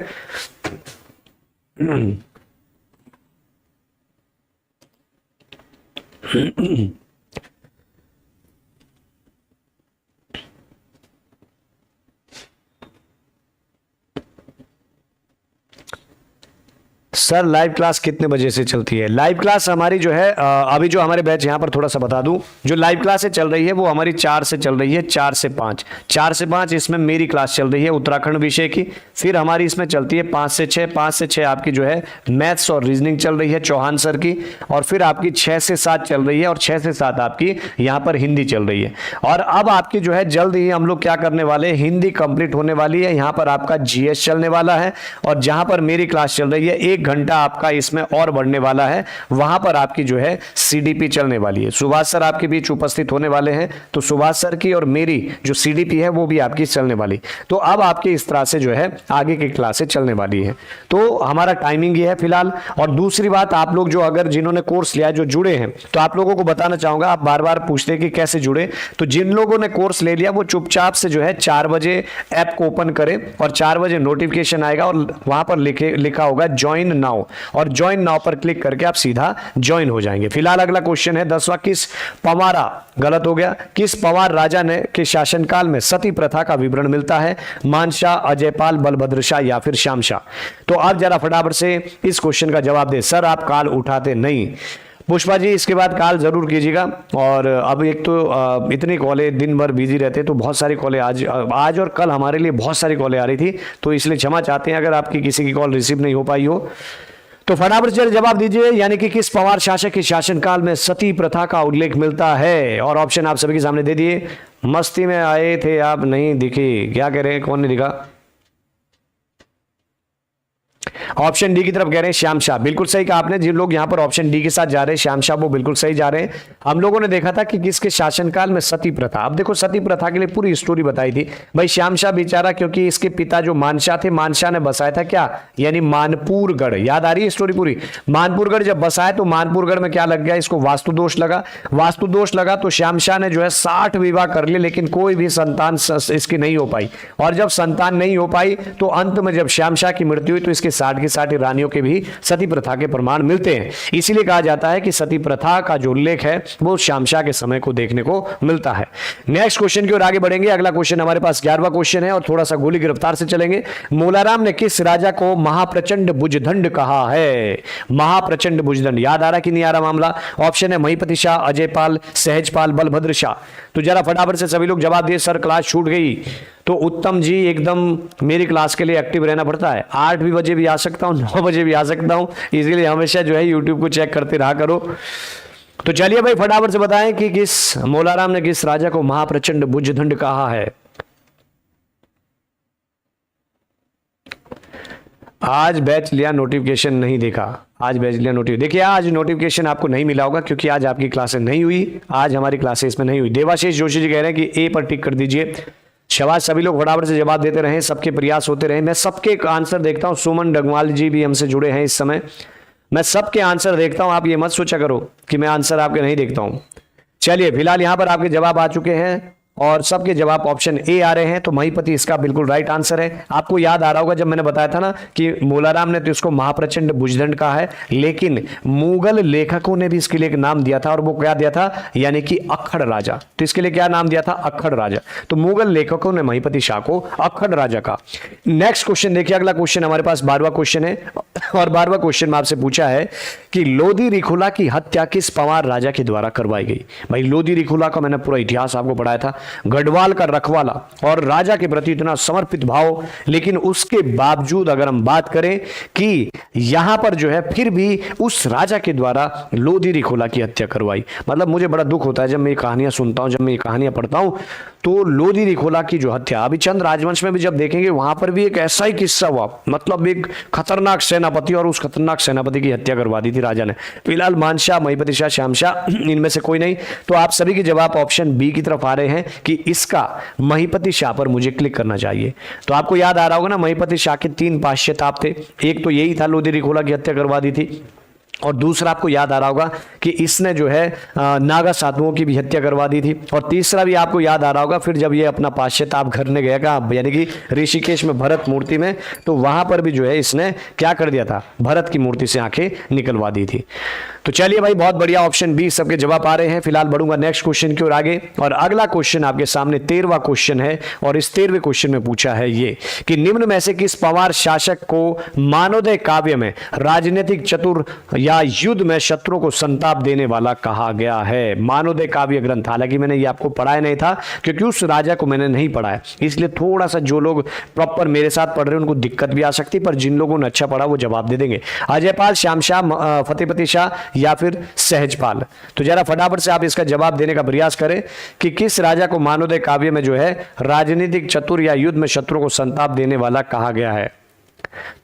सर लाइव क्लास कितने बजे से चलती है? लाइव क्लास हमारी जो है अभी जो हमारे बैच यहाँ पर थोड़ा सा बता दूं, जो लाइव क्लास चल रही है वो हमारी 4 से चल रही है, 4 से 5, 4 से 5 इसमें मेरी क्लास चल रही है उत्तराखंड विषय की। फिर हमारी इसमें चलती है 5 से 6, 5 से 6 आपकी जो है मैथ्स और रीजनिंग चल रही है चौहान सर की। और फिर आपकी 6 से 7 चल रही है, और 6 से 7 आपकी यहाँ पर हिंदी चल रही है। और अब आपकी जो है जल्द ही हम लोग क्या करने वाले हैं, हिंदी कंप्लीट होने वाली है, यहाँ पर आपका जीएस चलने वाला है। और जहां पर मेरी क्लास चल रही है 1 घंटा आपका इसमें और बढ़ने वाला है, वहां पर आपकी जो है सीडीपी चलने वाली है। सुभाष सर आपके बीच उपस्थित होने वाले हैं, तो सुभाष सर की और मेरी जो सीडीपी है वो भी आपकी चलने वाली। तो अब आपकी इस तरह से जो है आगे की क्लासें चलने वाली है। तो हमारा टाइमिंग ये है फिलहाल। और दूसरी बात, आप लोग जो अगर जिन्होंने कोर्स लिया, जो जुड़े हैं, तो आप लोगों को बताना चाहूंगा, आप बार बार पूछते हैं कि कैसे जुड़े, तो जिन लोगों ने कोर्स ले लिया वो चुपचाप से जो है 4 बजे ऐप को ओपन करें और 4 बजे नोटिफिकेशन आएगा और वहां पर लिखा होगा ज्वाइन नाउ, और ज्वाइन नाउ पर क्लिक करके आप सीधा ज्वाइन हो जाएंगे। फिलहाल अगला क्वेश्चन है 10वां, किस पवारा, गलत हो गया, किस पवार राजा ने के शासनकाल में सती प्रथा का विवरण मिलता है? मानशाह, अजयपाल, बलभद्र शाह या फिर श्यामशाह? तो आप जरा फटाफट से इस क्वेश्चन का जवाब दे। सर आप कॉल उठाते नहीं। पुष्पा जी इसके बाद कॉल जरूर कीजिएगा। और अब एक तो इतनी कॉलें दिन भर बिजी रहते, तो बहुत सारी कॉलें आज और कल हमारे लिए बहुत सारी कॉलें आ रही थी, तो इसलिए क्षमा चाहते हैं अगर आपकी किसी की कॉल रिसीव नहीं हो पाई हो। तो फटाफट से जवाब दीजिए, यानी कि किस पवार शासक के शासनकाल में सती प्रथा का उल्लेख मिलता है? और ऑप्शन आप सभी के सामने दे दिए। मस्ती में आए थे आप, नहीं दिखे, क्या कह रहे हैं, कौन नहीं दिखा? ऑप्शन डी की तरफ कह रहे हैं श्यामशाह। बिल्कुल सही कहा आपने। जिन लोग यहां पर ऑप्शन डी के साथ जा रहे हैं श्यामशाह, वो बिल्कुल सही जा रहे हैं। हम लोगों ने देखा था कि किसके शासनकाल में सती प्रथा, अब देखो सती प्रथा के लिए पूरी स्टोरी बताई थी भाई। श्यामशाह बेचारा, क्योंकि इसके पिता जो मानशाह थे, मानशाह ने बसाया था क्या, यानी मानपुरगढ़। याद आ रही है स्टोरी पूरी? मानपुरगढ़ जब बसाया तो मानपुरगढ़ में क्या लग गया, इसको वास्तु दोष लगा। वास्तु दोष लगा तो श्यामशाह ने जो है 60 विवाह कर लिए, लेकिन कोई भी संतान इसकी नहीं हो पाई। और जब संतान नहीं हो पाई तो अंत में जब श्यामशाह की मृत्यु हुई तो इसके 60 रानियों के भी सती प्रथा के प्रमाण मिलते हैं। इसीलिए कहा जाता है कि सती प्रथा का जो उल्लेख है वो श्यामशाह के समय को देखने को मिलता है। नेक्स्ट क्वेश्चन की ओर आगे बढ़ेंगे। अगला क्वेश्चन हमारे पास 11वां क्वेश्चन है और थोड़ा सा गोली गिरफ्तार से चलेंगे। मोलाराम ने किस राजा को महाप्रचंड भुजदंड कहा है? महाप्रचंड भुजदंड याद आ रहा कि नहीं आ रहा मामला? ऑप्शन है महिपति शाह, अजयपाल, सहजपाल, बलभद्र शाह। तो जरा फटाफट से सभी लोग जवाब दिए। सर क्लास छूट गई, तो उत्तम जी एकदम मेरी क्लास के लिए एक्टिव रहना पड़ता है। 8 भी बजे भी आ सकता हूँ, 9 बजे भी आ सकता हूँ, इसलिए हमेशा जो है यूट्यूब को चेक करते रहा करो। तो चलिए भाई फटाफट से बताएं कि किस मोलाराम ने किस राजा को महाप्रचंड भुजदंड कहा है? आज बैच लिया, नोटिफिकेशन नहीं देखा। आज बैच लिया नोटिफिकेशन, देखिए आज नोटिफिकेशन आपको नहीं मिला होगा क्योंकि आज आपकी क्लासेस नहीं हुई, आज हमारी क्लासेस में नहीं हुई। देवाशीष जोशी जी कह रहे हैं कि ए पर टिक कर दीजिए। शाबाश, सभी लोग फटाफट से जवाब देते रहे, सबके प्रयास होते रहे। मैं सबके आंसर देखता हूं। सुमन डगवाल जी भी हमसे जुड़े हैं इस समय। मैं सबके आंसर देखता हूं, आप ये मत सोचा करो कि मैं आंसर आपके नहीं देखता हूं। चलिए फिलहाल यहां पर आपके जवाब आ चुके हैं और सबके जवाब ऑप्शन ए आ रहे हैं, तो महिपति इसका बिल्कुल राइट आंसर है। आपको याद आ रहा होगा जब मैंने बताया था ना कि मोलाराम ने तो इसको महाप्रचंड भुजदंड कहा है, लेकिन मुगल लेखकों ने भी इसके लिए एक नाम दिया था और वो क्या दिया था, यानी कि अक्खड़ राजा। तो इसके लिए क्या नाम दिया था, अक्खड़ राजा। तो मुगल लेखकों ने महिपति शाह को अक्खड़ राजा कहा। नेक्स्ट क्वेश्चन देखिए, अगला क्वेश्चन हमारे पास 12वां क्वेश्चन है और 12वां क्वेश्चन में आपसे पूछा है कि लोधी रिखुला की हत्या किस पवार राजा के द्वारा करवाई गई? भाई लोधी रिखुला का मैंने पूरा इतिहास आपको पढ़ाया था। गढ़वाल का रखवाला और राजा के प्रति इतना समर्पित भाव, लेकिन उसके बावजूद अगर हम बात करें कि यहां पर जो है फिर भी उस राजा के द्वारा लोधी रिखुला की हत्या करवाई। मतलब मुझे बड़ा दुख होता है जब मैं ये कहानियां सुनता हूं, जब मैं ये कहानियां पढ़ता हूं, तो लोधी रिखुला की जो हत्या अभिचंद राजवंश में भी जब देखेंगे वहां पर भी एक ऐसा ही किस्सा हुआ। मतलब एक खतरनाक सेनापति और उस खतरनाक सेनापति की हत्या करवा दी थी राजा ने। फिलहाल मानशाह, महिपति शाह, श्यामशाह, इनमें से कोई नहीं। तो आप सभी के जवाब ऑप्शन बी की तरफ आ रहे हैं कि इसका महिपति शाह पर मुझे क्लिक करना चाहिए। तो आपको याद आ रहा होगा ना, महिपति शाह के 3 पाश्चात्य थे। एक तो यही था, लोधी रिखुला की हत्या करवा दी थी। और दूसरा आपको याद आ रहा होगा कि इसने जो है नागा साधुओं की भी हत्या करवा दी थी। और तीसरा भी आपको याद आ रहा होगा, फिर जब ये अपना पाश्चाताप घर ने गया कहा, यानी कि ऋषिकेश में भरत मूर्ति में, तो वहां पर भी जो है इसने क्या कर दिया था, भरत की मूर्ति से आंखें निकलवा दी थी। तो चलिए भाई, बहुत बढ़िया, ऑप्शन बी सबके जवाब आ रहे हैं। फिलहाल बढ़ूंगा नेक्स्ट क्वेश्चन की ओर आगे, और अगला क्वेश्चन आपके सामने 13वां क्वेश्चन है। और इस 13वें क्वेश्चन में पूछा है ये कि निम्न में से किस पवार शासक को मानवोदय काव्य में राजनीतिक चतुर या युद्ध में शत्रुओं को संताप देने वाला कहा गया है। मानवोदय काव्य ग्रंथ, हालांकि मैंने ये आपको पढ़ाया नहीं था क्योंकि उस राजा को मैंने नहीं पढ़ाया, इसलिए थोड़ा सा जो लोग प्रॉपर मेरे साथ पढ़ रहे हैं उनको दिक्कत भी आ सकती, पर जिन लोगों ने अच्छा पढ़ा वो जवाब दे देंगे। अजयपाल, श्यामशाह, फतेहपति शाह या फिर सहजपाल। तो जरा फटाफट से आप इसका जवाब देने का प्रयास करें कि किस राजा को मानवोदय काव्य में जो है राजनीतिक चतुर या युद्ध में शत्रु को संताप देने वाला कहा गया है।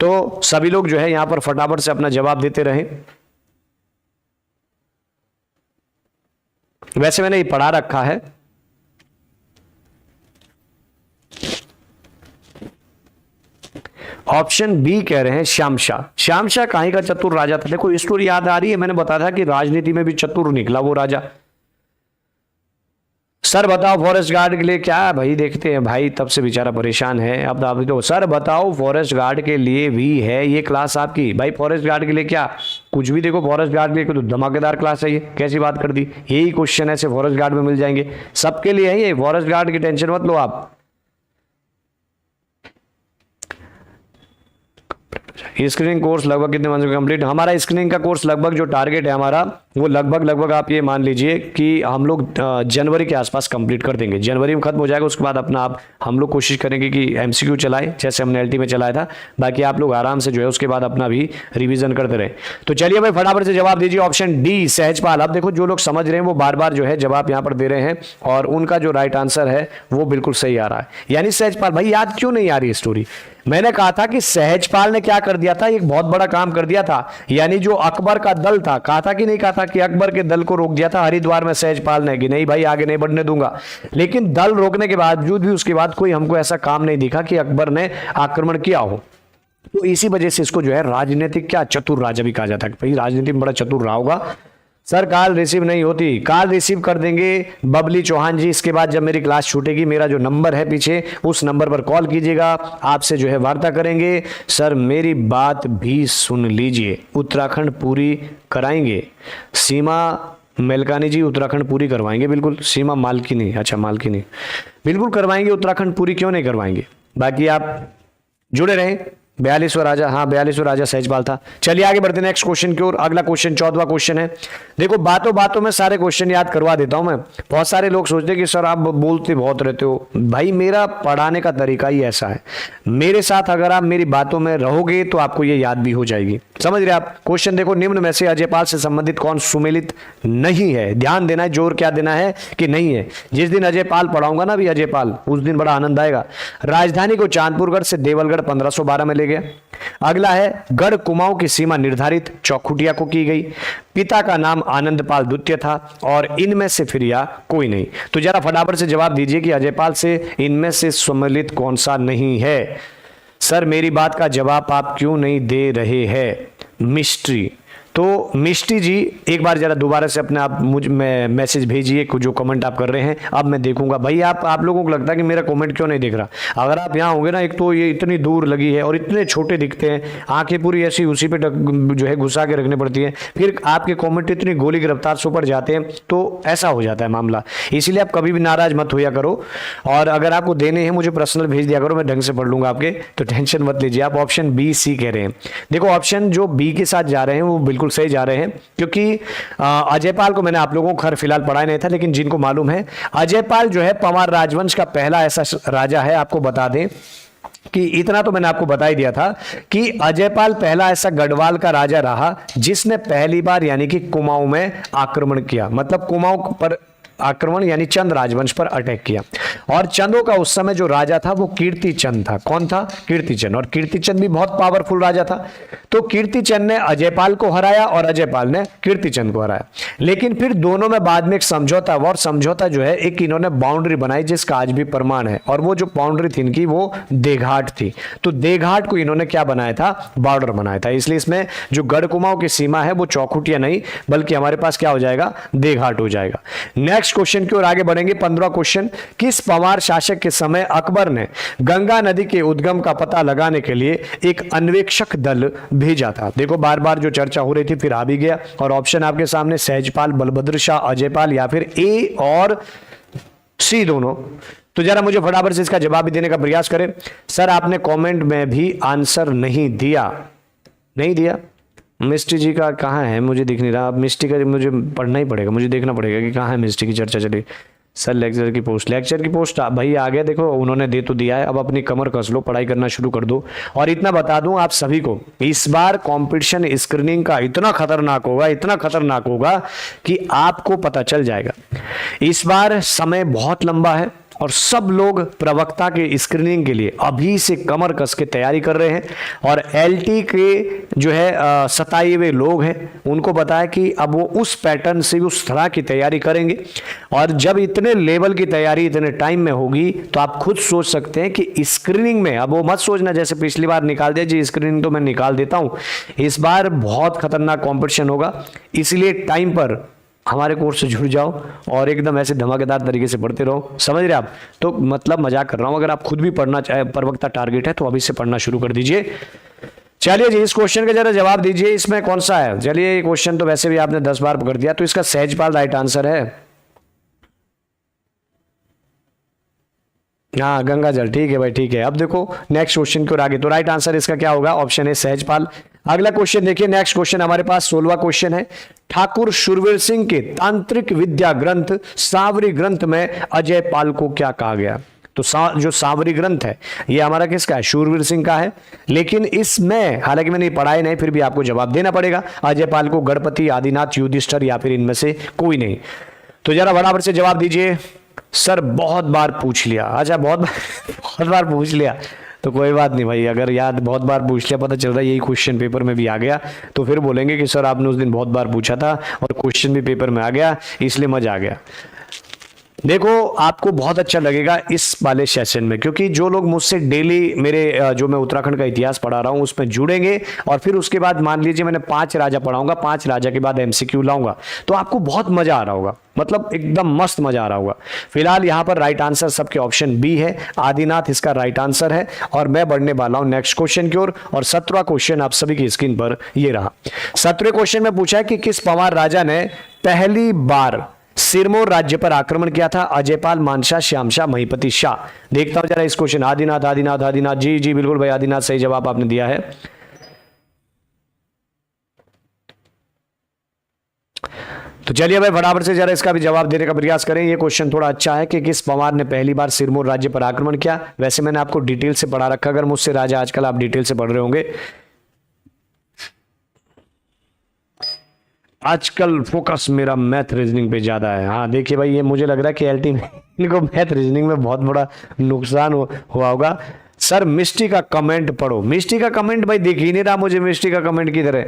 तो सभी लोग जो है यहां पर फटाफट से अपना जवाब देते रहें। वैसे मैंने ये पढ़ा रखा है। ऑप्शन बी कह रहे हैं श्यामशाह। श्यामशाह कहीं का चतुर राजा था। देखो स्टोरी याद आ रही है, मैंने बताया था कि राजनीति में भी चतुर निकला वो राजा। सर बताओ फॉरेस्ट गार्ड के लिए क्या है भाई, देखते हैं भाई, तब से बेचारा परेशान है। अब आप तो सर बताओ फॉरेस्ट गार्ड के लिए भी है ये क्लास आपकी। भाई फॉरेस्ट गार्ड के लिए क्या कुछ भी, देखो फॉरेस्ट गार्ड के लिए तो धमाकेदार क्लास है ये, कैसी बात कर दी। यही क्वेश्चन ऐसे फॉरेस्ट गार्ड में मिल जाएंगे, सबके लिए है ये, फॉरेस्ट गार्ड की टेंशन मत लो आप। स्क्रीनिंग कोर्स लगभग कितने मंथ में कंप्लीट? हमारा स्क्रीनिंग का कोर्स लगभग जो टारगेट है हमारा वो लगभग आप ये मान लीजिए कि हम लोग जनवरी के आसपास कंप्लीट कर देंगे। जनवरी में खत्म हो जाएगा, उसके बाद अपना आप हम लोग कोशिश करेंगे कि एमसीक्यू चलाएं जैसे हमने एलटी में चलाया था। बाकी आप लोग आराम से जो है उसके बाद अपना भी रिवीजन करते रहे। तो चलिए भाई फटाफट से जवाब दीजिए। Option D Sahajpal. अब देखो जो लोग समझ रहे हैं वो बार बार जो है जवाब यहाँ पर दे रहे हैं और उनका जो राइट आंसर है वो बिल्कुल सही आ रहा है, यानी सहजपाल। भाई याद क्यों नहीं आ रही स्टोरी? मैंने कहा था कि सहजपाल ने क्या कर दिया था, एक बहुत बड़ा काम कर दिया था, यानी जो अकबर का दल था, कहा था कि नहीं कहा था कि अकबर के दल को रोक दिया था हरिद्वार में सहजपाल ने कि नहीं भाई आगे नहीं बढ़ने दूंगा। लेकिन दल रोकने के बावजूद भी उसके बाद कोई हमको ऐसा काम नहीं दिखा कि अकबर ने आक्रमण किया हो। तो इसी वजह से इसको जो है राजनीतिक क्या चतुर राजा भी कहा जाता है। भाई राजनीति में बड़ा चतुर रहा होगा। सर कॉल रिसीव नहीं होती, कॉल रिसीव कर देंगे बबली चौहान जी। इसके बाद जब मेरी क्लास छूटेगी मेरा जो नंबर है पीछे उस नंबर पर कॉल कीजिएगा, आपसे जो है वार्ता करेंगे। सर मेरी बात भी सुन लीजिए, उत्तराखंड पूरी कराएंगे। सीमा मेलकानी जी उत्तराखंड पूरी करवाएंगे बिल्कुल। सीमा मालकिनी, अच्छा मालकिनी, बिल्कुल करवाएंगे उत्तराखंड पूरी, क्यों नहीं करवाएंगे। बाकी आप जुड़े रहें। 42वां राजा, हाँ 42वां राजा सहजपाल था। चलिए आगे बढ़ते नेक्स्ट क्वेश्चन की ओर। अगला क्वेश्चन 14वां क्वेश्चन है। देखो बातों बातों में सारे क्वेश्चन याद करवा देता हूं मैं। बहुत सारे लोग सोचते हैं कि सर आप बोलते बहुत रहते हो। भाई मेरा पढ़ाने का तरीका ही ऐसा है, मेरे साथ अगर आप मेरी बातों में रहोगे तो आपको ये याद भी हो जाएगी। समझ रहे आप? क्वेश्चन देखो, निम्न में से अजयपाल से संबंधित कौन सुमेलित नहीं है? ध्यान देना है, जोर क्या देना है कि नहीं है। जिस दिन अजयपाल पढ़ाऊंगा ना भी अजयपाल, उस दिन बड़ा आनंद आएगा। राजधानी को चांदपुरगढ़ से देवलगढ़ 1512 में ले गया। अगला है गढ़ कुमाऊं की सीमा निर्धारित चौखुटिया को की गई। पिता का नाम आनंदपाल द्वितीय था और इनमें से फिर या कोई नहीं। तो जरा फटाफट से जवाब दीजिए कि अजयपाल से इनमें से सम्मिलित कौन सा नहीं है। सर मेरी बात का जवाब आप क्यों नहीं दे रहे हैं? मिस्ट्री। तो मिष्टी जी एक बार जरा दोबारा से अपने आप मुझ में मैसेज भेजिए, जो कमेंट आप कर रहे हैं अब मैं देखूंगा। भाई आप लोगों को लगता है कि मेरा कमेंट क्यों नहीं दिख रहा? अगर आप यहाँ होंगे ना, एक तो ये इतनी दूर लगी है और इतने छोटे दिखते हैं, आंखें पूरी ऐसी उसी पे जो है घुसा के रखनी पड़ती है, फिर आपके कमेंट इतनी गोली की रफ्तार से ऊपर जाते हैं, तो ऐसा हो जाता है मामला। इसीलिए आप कभी भी नाराज मत होया करो, और अगर आपको देने हैं मुझे पर्सनल भेज दिया करो, मैं ढंग से पढ़ लूंगा आपके, तो टेंशन मत लीजिए। आप ऑप्शन बी सी कह रहे हैं। देखो ऑप्शन जो बी के साथ जा रहे हैं वो बिल्कुल सही जा रहे हैं, क्योंकि अजयपाल को मैंने आप लोगों को खैर फिलहाल पढ़ाया नहीं था, लेकिन जिनको मालूम है अजयपाल जो है पंवार राजवंश का पहला ऐसा राजा है। आपको बता दें कि इतना तो मैंने आपको बता ही दिया था कि अजयपाल पहला ऐसा गढ़वाल का राजा रहा जिसने पहली बार यानी कि कुमाऊं में आक्रमण किया। मतलब कुमाऊं पर आक्रमण यानी चंद राजवंश पर अटैक किया। और चंदों का उस समय जो राजा था वो कीर्तिचंद था। कौन था? कीर्तिचंद। और कीर्तिचंद भी बहुत पावरफुल राजा था। तो कीर्तिचंद ने अजयपाल को हराया और अजयपाल ने कीर्तिचंद को हराया। लेकिन फिर दोनों में बाद में एक समझौता हुआ, और समझौता जो है एक इन्होंने बाउंड्री बनाई जिसका आज भी प्रमाण है। और वो जो बाउंड्री थी इनकी वो देघाट थी। तो देघाट को इन्होंने क्या बनाया था? बॉर्डर बनाया था। इसलिए इसमें जो गढ़ कुमाऊं की सीमा है वो चौखुटिया नहीं बल्कि हमारे पास क्या हो जाएगा? देघाट हो जाएगा। नेक्स्ट क्वेश्चन की ओर आगे बढ़ेंगे। 15वां क्वेश्चन, किस पंवार शासक के समय अकबर ने गंगा नदी के उद्गम का पता लगाने के लिए एक अन्वेषक दल भेजा था? देखो बार बार जो चर्चा हो रही थी फिर आ भी गया। और ऑप्शन आपके सामने सहजपाल, बलभद्र शाह, अजयपाल या फिर ए और सी दोनों। तो जरा मुझे फटाफट से इसका जवाब भी देने का प्रयास करें। सर आपने कमेंट में भी आंसर नहीं दिया। नहीं दिया? मिस्टी जी का कहाँ है? मुझे दिख नहीं रहा। अब मिस्टी का मुझे पढ़ना ही पड़ेगा, मुझे देखना पड़ेगा कि कहाँ है मिस्टी की चर्चा चली। सर लेक्चर की पोस्ट भाई आ गया। देखो उन्होंने दे तो दिया है, अब अपनी कमर कस लो, पढ़ाई करना शुरू कर दो। और इतना बता दूं आप सभी को, इस बार कंपटीशन स्क्रीनिंग का इतना खतरनाक होगा कि आपको पता चल जाएगा। इस बार समय बहुत लंबा है और सब लोग प्रवक्ता के स्क्रीनिंग के लिए अभी से कमर कस के तैयारी कर रहे हैं। और एलटी के जो है 27 लोग हैं, उनको बताया कि अब वो उस पैटर्न से उस तरह की तैयारी करेंगे। और जब इतने लेवल की तैयारी इतने टाइम में होगी तो आप खुद सोच सकते हैं कि स्क्रीनिंग में, अब वो मत सोचना जैसे पिछली बार निकाल दिया जी, स्क्रीनिंग तो मैं निकाल देता हूं। इस बार बहुत खतरनाक कॉम्पिटिशन होगा, इसलिए टाइम पर हमारे कोर्स से जुड़ जाओ और एकदम ऐसे धमाकेदार तरीके से पढ़ते रहो। समझ रहे आप? तो मतलब मजाक कर रहा हूं। अगर आप खुद भी पढ़ना चाहे, प्रवक्ता टारगेट है, तो अभी से पढ़ना शुरू कर दीजिए। चलिए जी, इस क्वेश्चन का जरा जवाब दीजिए। इसमें कौन सा है? चलिए ये क्वेश्चन तो वैसे भी आपने 10 बार पकड़ दिया, तो इसका सहजपाल राइट आंसर है। हाँ गंगा जल, ठीक है भाई, ठीक है। अब देखो नेक्स्ट क्वेश्चन की ओर आगे, तो राइट आंसर इसका क्या होगा? ऑप्शन है सहजपाल। अगला क्वेश्चन देखिए, नेक्स्ट क्वेश्चन हमारे पास 16वां क्वेश्चन है। ठाकुर शूरवीर सिंह के तांत्रिक विद्या ग्रंथ सांवरी ग्रंथ में अजयपाल को क्या कहा गया? तो जो सांवरी ग्रंथ है ये हमारा किसका है? शूरवीर सिंह का है। लेकिन इसमें हालांकि मैंने पढ़ाई नहीं, फिर भी आपको जवाब देना पड़ेगा। अजयपाल को गणपति, आदिनाथ, युधिष्ठिर या फिर इनमें से कोई नहीं। तो जरा बराबर से जवाब दीजिए। सर बहुत बार पूछ लिया। अच्छा बहुत बार पूछ लिया, तो कोई बात नहीं भाई, अगर याद बहुत बार पूछ लिया, पता चल रहा है यही क्वेश्चन पेपर में भी आ गया, तो फिर बोलेंगे कि सर आपने उस दिन बहुत बार पूछा था और क्वेश्चन भी पेपर में आ गया, इसलिए मजा आ गया। देखो आपको बहुत अच्छा लगेगा इस वाले सेशन में, क्योंकि जो लोग मुझसे डेली मेरे जो मैं उत्तराखंड का इतिहास पढ़ा रहा हूं उसमें जुड़ेंगे, और फिर उसके बाद मान लीजिए मैंने 5 राजा पढ़ाऊंगा, 5 राजा के बाद एमसीक्यू लाऊंगा, तो आपको बहुत मजा आ रहा होगा, मतलब एकदम मस्त मजा आ रहा होगा। फिलहाल यहां पर राइट आंसर सबके ऑप्शन बी है, आदिनाथ इसका राइट आंसर है। और मैं बढ़ने वाला हूं नेक्स्ट क्वेश्चन की ओर, और 17वां क्वेश्चन आप सभी की स्क्रीन पर ये रहा। 17वें क्वेश्चन में पूछा है कि किस पंवार राजा ने पहली बार सिरमौर राज्य पर आक्रमण किया था? अजयपाल, मानशाह, श्यामशाह, महिपति शाह। देखता हूं जरा इस क्वेश्चन। आदिनाथ, आदिनाथ, आदिनाथ, जी जी बिल्कुल भाई, आदिनाथ सही जवाब आपने दिया है। तो चलिए भाई फटाफट से जरा इसका भी जवाब देने का प्रयास करें। ये क्वेश्चन थोड़ा अच्छा है कि किस पंवार ने पहली बार सिरमौर राज्य पर आक्रमण किया। वैसे मैंने आपको डिटेल से पढ़ा रखा, अगर मुझसे राजा आजकल आप डिटेल से पढ़ रहे होंगे। आजकल फोकस मेरा मैथ रीजनिंग पे ज्यादा है। हाँ देखिए भाई, ये मुझे लग रहा है कि एलटी में इनको मैथ रीजनिंग में बहुत बड़ा नुकसान हुआ होगा। सर मिस्टी का कमेंट पढ़ो। मिस्टी का कमेंट भाई दिख ही नहीं रहा मुझे। मिस्टी का कमेंट किधर है?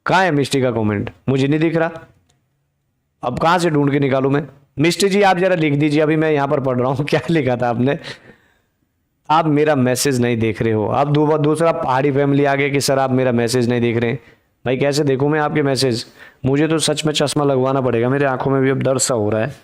कहाँ है मिस्टी का कमेंट? मुझे नहीं दिख रहा। अब कहां से ढूंढ के निकालूं मैं? मिस्टी जी आप जरा लिख दीजिए, अभी मैं यहां पर पढ़ रहा हूं। क्या लिखा था आपने? आप मेरा मैसेज नहीं देख रहे हो। अब दूसरा पहाड़ी फैमिली आ गया कि सर आप मेरा मैसेज नहीं देख रहे हैं। भाई कैसे देखूं मैं आपके मैसेज? मुझे तो सच में चश्मा लगवाना पड़ेगा, मेरे आंखों में भी अब दर्द सा हो रहा है।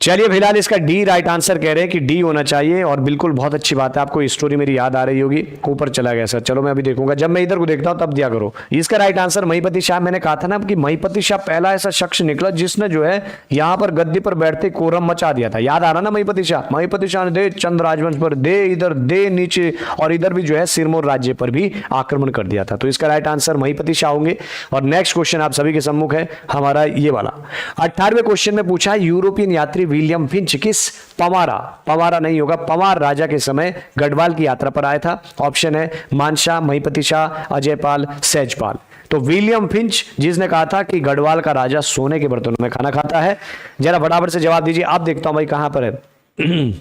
चलिए फिलहाल इसका डी राइट आंसर कह रहे हैं कि डी होना चाहिए, और बिल्कुल बहुत अच्छी बात है, आपको स्टोरी मेरी याद आ रही होगी। ऊपर चला गया सर, चलो मैं अभी देखूंगा, जब मैं इधर को देखता हूं तब दिया करो। इसका राइट आंसर महिपति शाह। मैंने कहा था ना कि महिपति शाह पहला ऐसा शख्स निकला जिसने जो है यहां पर गद्दी पर बैठते कोरम मचा दिया था। याद आ रहा ना महिपति शाह? महिपति शाह ने दे चंद राजवंश पर, दे इधर, दे नीचे, और इधर भी जो है सिरमौर राज्य पर भी आक्रमण कर दिया था। तो इसका राइट आंसर महिपति शाह होंगे। और नेक्स्ट क्वेश्चन आप सभी के सम्मुख है हमारा ये वाला। 18वें क्वेश्चन में पूछा है यूरोपियन यात्री विलियम फिंच किस पवारा नहीं होगा, पंवार राजा के समय गढ़वाल की यात्रा पर आया था? ऑप्शन है मानशाह, महिपति शाह, अजयपाल, सहजपाल। तो विलियम फिंच जिसने कहा था कि गढ़वाल का राजा सोने के बर्तनों में खाना खाता है। जरा फटाफट से जवाब दीजिए। आप देखता हूं भाई कहां पर है।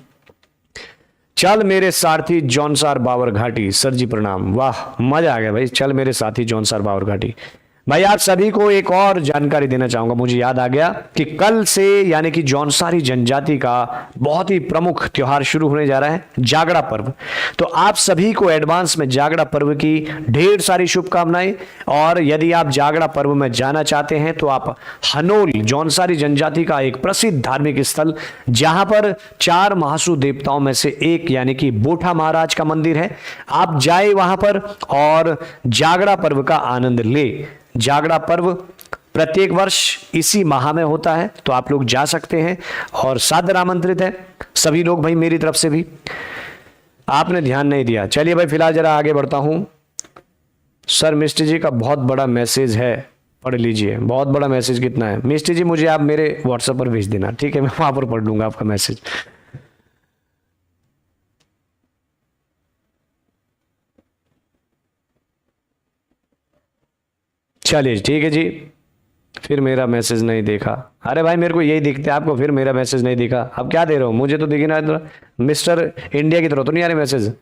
चल मेरे सारथी जौनसार बावर घाटी। सर जी प्रणाम, वाह मजा आ गया भाई। चल मेरे साथी जौनसार बावर घाटी। भाई आप सभी को एक और जानकारी देना चाहूंगा, मुझे याद आ गया कि कल से यानी कि जौनसारी जनजाति का बहुत ही प्रमुख त्योहार शुरू होने जा रहा है, जागड़ा पर्व। तो आप सभी को एडवांस में जागड़ा पर्व की ढेर सारी शुभकामनाएं। और यदि आप जागड़ा पर्व में जाना चाहते हैं तो आप हनोल, जौनसारी जनजाति का एक प्रसिद्ध धार्मिक स्थल जहां पर 4 महासु देवताओं में से एक यानी कि बोठा महाराज का मंदिर है, आप जाए वहां पर और जागड़ा पर्व का आनंद ले। जागड़ा पर्व प्रत्येक वर्ष इसी माह में होता है, तो आप लोग जा सकते हैं और सादर आमंत्रित है सभी लोग भाई मेरी तरफ से भी। आपने ध्यान नहीं दिया। चलिए भाई फिलहाल जरा आगे बढ़ता हूं। सर मिस्टर जी का बहुत बड़ा मैसेज है, पढ़ लीजिए। बहुत बड़ा मैसेज कितना है मिस्टर जी? मुझे आप मेरे व्हाट्सएप पर भेज देना, ठीक है? मैं वहां पर पढ़ लूंगा आपका मैसेज। चलिए ठीक है जी। फिर मेरा मैसेज नहीं देखा। अरे भाई मेरे को यही दिखते है, आपको फिर मेरा मैसेज नहीं दिखा। अब क्या दे रहे हो? मुझे तो दिखी ना, मिस्टर इंडिया की तरह तो नहीं आ रहे मैसेज।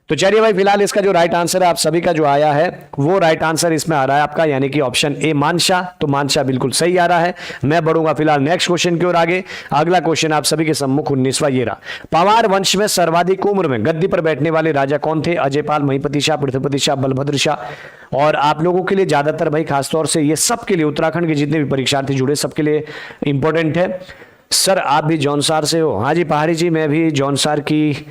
तो चलिए भाई फिलहाल इसका जो राइट आंसर है आप सभी का जो आया है वो राइट आंसर इसमें आ रहा है आपका, यानी कि ऑप्शन ए मानशाह। तो मानशाह बिल्कुल सही आ रहा है। मैं बढ़ूंगा फिलहाल नेक्स्ट क्वेश्चन की ओर आगे। अगला क्वेश्चन आप सभी के सम्मुख 19वां ये रहा। पंवार वंश में सर्वाधिक उम्र में गद्दी पर बैठने वाले राजा कौन थे? अजयपाल, महिपति शाह, पृथ्वीपति शाह, बलभद्र शाह। और आप लोगों के लिए ज्यादातर भाई खासतौर से ये सबके लिए, उत्तराखंड के जितने भी परीक्षार्थी जुड़े सबके लिए इंपॉर्टेंट है। सर आप भी जौनसार से हो? हाँ जी पहाड़ी जी, मैं भी जौनसार की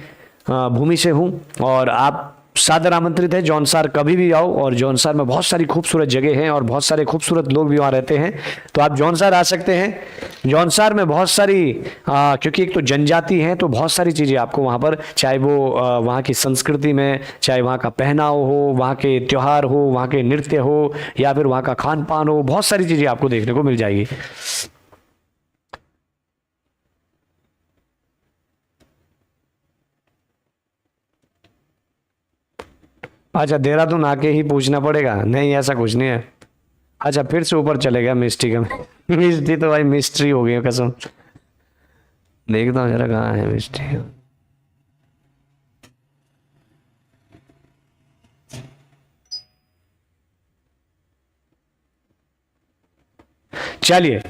भूमि से हूं और आप सादर आमंत्रित है। जौनसार कभी भी आओ, और जौनसार में बहुत सारी खूबसूरत जगह हैं और बहुत सारे खूबसूरत लोग भी वहाँ रहते हैं, तो आप जौनसार आ सकते हैं। जौनसार में बहुत सारी क्योंकि एक तो जनजाति है तो बहुत सारी चीज़ें आपको वहाँ पर, चाहे वो वहाँ की संस्कृति में, चाहे वहाँ का पहनाव हो, वहाँ के त्यौहार हो, वहाँ के नृत्य हो, या फिर वहाँ का खान पान हो, बहुत सारी चीज़ें आपको देखने को मिल जाएगी। अच्छा देहरादून आके ही पूछना पड़ेगा? नहीं ऐसा कुछ नहीं है। अच्छा फिर से ऊपर चलेगा मिस्ट्री का। मिस्ट्री तो भाई मिस्ट्री हो गई कसम। देखता हूँ जरा कहाँ है मिस्ट्री। चलिए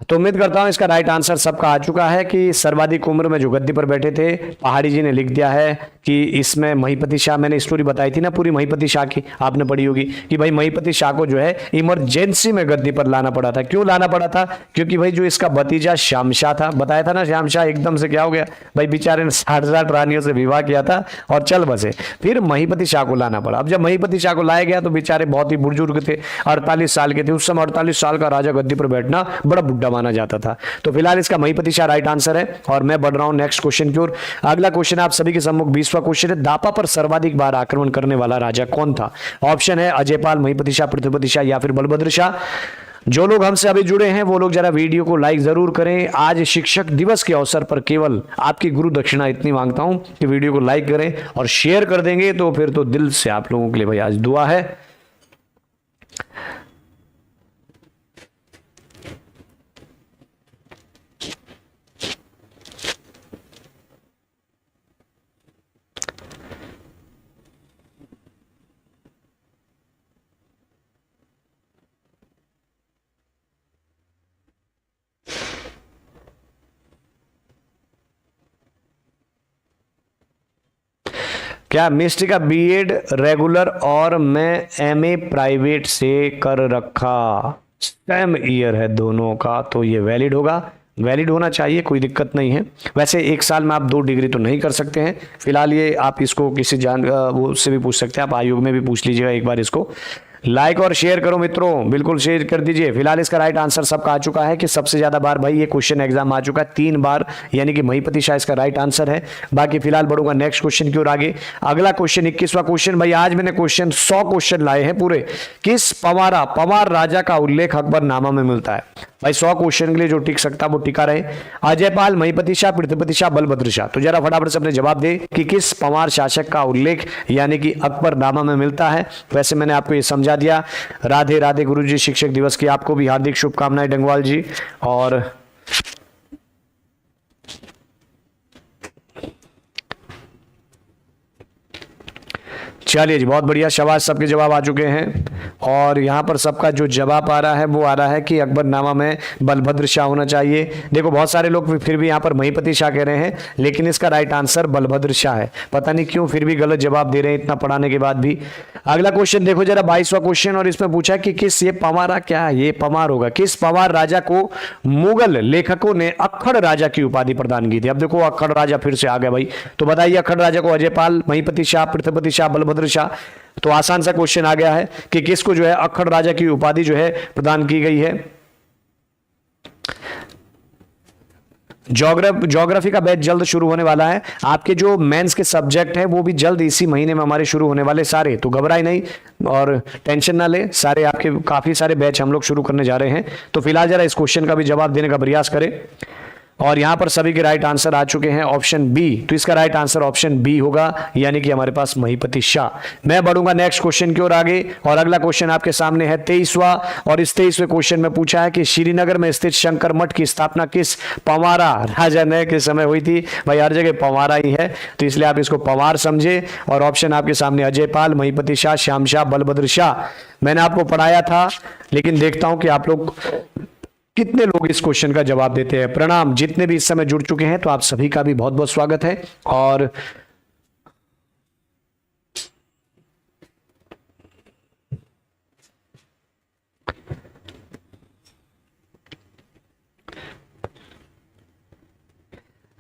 तो उम्मीद करता हूं इसका राइट आंसर सबका आ चुका है कि सर्वाधिक उम्र में जो गद्दी पर बैठे थे, पहाड़ी जी ने लिख दिया है कि इसमें महिपति शाह। मैंने स्टोरी बताई थी ना पूरी महिपति शाह की, आपने पढ़ी होगी कि भाई महिपति शाह को जो है इमरजेंसी में गद्दी पर लाना पड़ा था। क्यों लाना पड़ा था? क्योंकि भाई जो इसका भतीजा श्याम शाह था, बताया था ना, श्याम शाह एकदम से क्या हो गया भाई, बेचारे ने 60 रानियों से विवाह किया था और चल बसे, फिर महिपति शाह को लाना पड़ा। अब जब महिपति शाह को लाया गया तो बेचारे बहुत ही बुजुर्ग थे, 48 साल के थे उस समय। 48 साल का राजा गद्दी पर बैठना बड़ा बुढ़ा माना जाता था। तो फिलहाल इसका महिपति शाह राइट आंसर है और मैं बढ़ रहा हूं नेक्स्ट क्वेश्चन की ओर। अगला क्वेश्चन आप सभी के सम्मुख 20वां क्वेश्चन है। दापा पर सर्वाधिक बार आक्रमण करने वाला राजा कौन था? ऑप्शन है अजयपाल, महिपति शाह, पृथ्वीपति शाह या फिर बलभद्र शाह। जो लोग हमसे अभी जुड़े हैं वो लोग जरा वीडियो को लाइक जरूर करें। आज शिक्षक दिवस के अवसर पर केवल आपकी गुरु दक्षिणा इतनी मांगता हूं कि वीडियो को लाइक करें और शेयर कर देंगे तो फिर तो दिल से आप लोगों के लिए भाई आज दुआ है। क्या मिस्ट्री का बीएड रेगुलर और मैं एमए प्राइवेट से कर रखा, सेम ईयर है दोनों का, तो ये वैलिड होगा। वैलिड होना चाहिए, कोई दिक्कत नहीं है। वैसे एक साल में आप 2 डिग्री तो नहीं कर सकते हैं। फिलहाल ये आप इसको किसी वो उससे भी पूछ सकते हैं, आप आयोग में भी पूछ लीजिएगा एक बार। इसको लाइक और शेयर करो मित्रों, बिल्कुल शेयर कर दीजिए। फिलहाल इसका राइट आंसर सबका आ चुका है कि सबसे ज्यादा बार भाई ये क्वेश्चन एग्जाम आ चुका है 3 बार, यानी कि महिपति शाह इसका राइट आंसर है। बाकी फिलहाल बढ़ूंगा नेक्स्ट क्वेश्चन की ओर आगे। अगला क्वेश्चन 21वां क्वेश्चन। भाई आज मैंने क्वेश्चन 100 क्वेश्चन लाए हैं पूरे। किस पंवार राजा का उल्लेख अकबरनामा में मिलता है? भाई 100 क्वेश्चन के लिए जो टिक सकता वो टिका रहे। अजयपाल, महीपति शाह, पृथ्वीपति शाह, बलभद्र शाह। तो जरा फटाफट से अपने जवाब दे कि किस पंवार शासक का उल्लेख यानी कि अकबरनामा में मिलता है। वैसे मैंने आपको ये समझा दिया। राधे राधे गुरुजी, शिक्षक दिवस की आपको भी हार्दिक शुभकामनाएं डंगवाल जी। और चलिए जी, बहुत बढ़िया, शाबाश, सबके जवाब आ चुके हैं। और यहाँ पर सबका जो जवाब आ रहा है वो आ रहा है कि अकबरनामा में बलभद्र शाह होना चाहिए। देखो बहुत सारे लोग फिर भी यहाँ पर महीपति शाह कह रहे हैं, लेकिन इसका राइट आंसर बलभद्र शाह है। पता नहीं क्यों फिर भी गलत जवाब दे रहे हैं इतना पढ़ाने के बाद भी। अगला क्वेश्चन देखो जरा, 22वां क्वेश्चन, और इसमें पूछा कि किस, ये पंवारा क्या है, ये पंवार होगा, किस पंवार राजा को मुगल लेखकों ने अक्खड़ राजा की उपाधि प्रदान की थी। अब देखो अक्खड़ राजा फिर से आ गया भाई, तो बताइए अक्खड़ राजा को अजयपाल, महीपति शाह, पृथ्वीपति शाह, बलभद्र शाह। तो आसान सा क्वेश्चन आ गया है कि किसको जो है अक्खड़ राजा की उपाधि जो है प्रदान की गई है। ज्योग्राफी का बैच जल्द शुरू होने वाला है। आपके जो मेंस के सब्जेक्ट हैं वो भी जल्द इसी महीने में हमारे शुरू होने वाले सारे, तो घबराए नहीं और टेंशन ना ले, सारे आपके काफी सारे बैच हम लोग शुरू करने जा रहे हैं। तो फिलहाल जरा इस क्वेश्चन का भी जवाब देने का प्रयास करें। और यहां पर सभी के राइट आंसर आ चुके हैं, ऑप्शन बी। तो इसका राइट आंसर ऑप्शन बी होगा, यानी कि हमारे पास महीपति शाह। मैं बढ़ूंगा नेक्स्ट क्वेश्चन की ओर आगे, और अगला क्वेश्चन आपके सामने है 23वां। और इस 23वें क्वेश्चन में पूछा है कि श्रीनगर में स्थित शंकर मठ की स्थापना किस पंवारा राजा ने के समय हुई थी। भाई हर जगह पंवारा ही है, तो इसलिए आप इसको पंवार समझे। और ऑप्शन आपके सामने अजयपाल, महीपति शाह, श्याम शाह, बलभद्र शाह। मैंने आपको पढ़ाया था, लेकिन देखता हूं कि आप लोग कितने लोग इस क्वेश्चन का जवाब देते हैं। प्रणाम जितने भी इस समय जुड़ चुके हैं, तो आप सभी का भी बहुत बहुत स्वागत है। और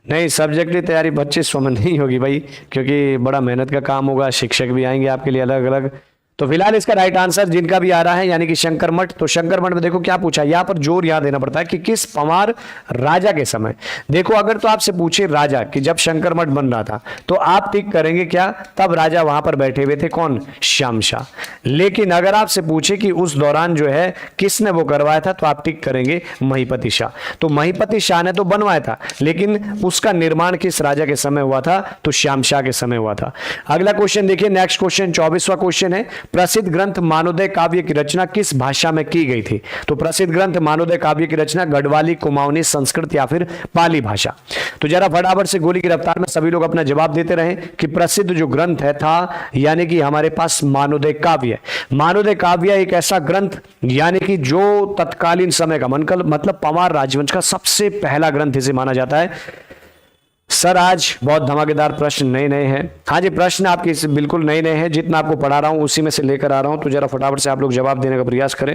नहीं, सब्जेक्ट की तैयारी 25 में नहीं होगी भाई, क्योंकि बड़ा मेहनत का काम होगा, शिक्षक भी आएंगे आपके लिए अलग अलग। तो फिलहाल इसका राइट आंसर जिनका भी आ रहा है यानी कि शंकर मठ। तो शंकर मठ में देखो क्या पूछा, यहां पर जोर याद देना पड़ता है कि किस पंवार राजा के समय। देखो अगर तो आपसे पूछे राजा कि जब शंकर मठ बन रहा था, तो आप टिक करेंगे क्या, तब राजा वहां पर बैठे हुए थे, कौन, श्याम शाह। लेकिन अगर आपसे पूछे कि उस दौरान जो है किसने वो करवाया था, तो आप टिक करेंगे महीपति शाह। तो महीपति शाह ने तो बनवाया था, लेकिन उसका निर्माण किस राजा के समय हुआ था, तो श्याम शाह के समय हुआ था। अगला क्वेश्चन देखिए, नेक्स्ट क्वेश्चन 24वां क्वेश्चन है, प्रसिद्ध ग्रंथ मानोदय काव्य की रचना किस भाषा में की गई थी। तो प्रसिद्ध ग्रंथ मानोदय काव्य की रचना गढ़वाली, कुमाऊनी, संस्कृत या फिर पाली भाषा। तो जरा फटाफट से गोली की रफ्तार में सभी लोग अपना जवाब देते रहे कि प्रसिद्ध जो ग्रंथ है था यानी कि हमारे पास मानोदय काव्य। मानोदय काव्य एक ऐसा ग्रंथ यानी कि जो तत्कालीन समय का मतलब पंवार राजवंश का सबसे पहला ग्रंथ इसे माना जाता है। सर आज बहुत धमाकेदार प्रश्न नए नए हैं। हाँ जी, प्रश्न आपके बिल्कुल नए नए हैं, जितना आपको पढ़ा रहा हूं उसी में से लेकर आ रहा हूं। तो जरा फटाफट से आप लोग जवाब देने का प्रयास करें,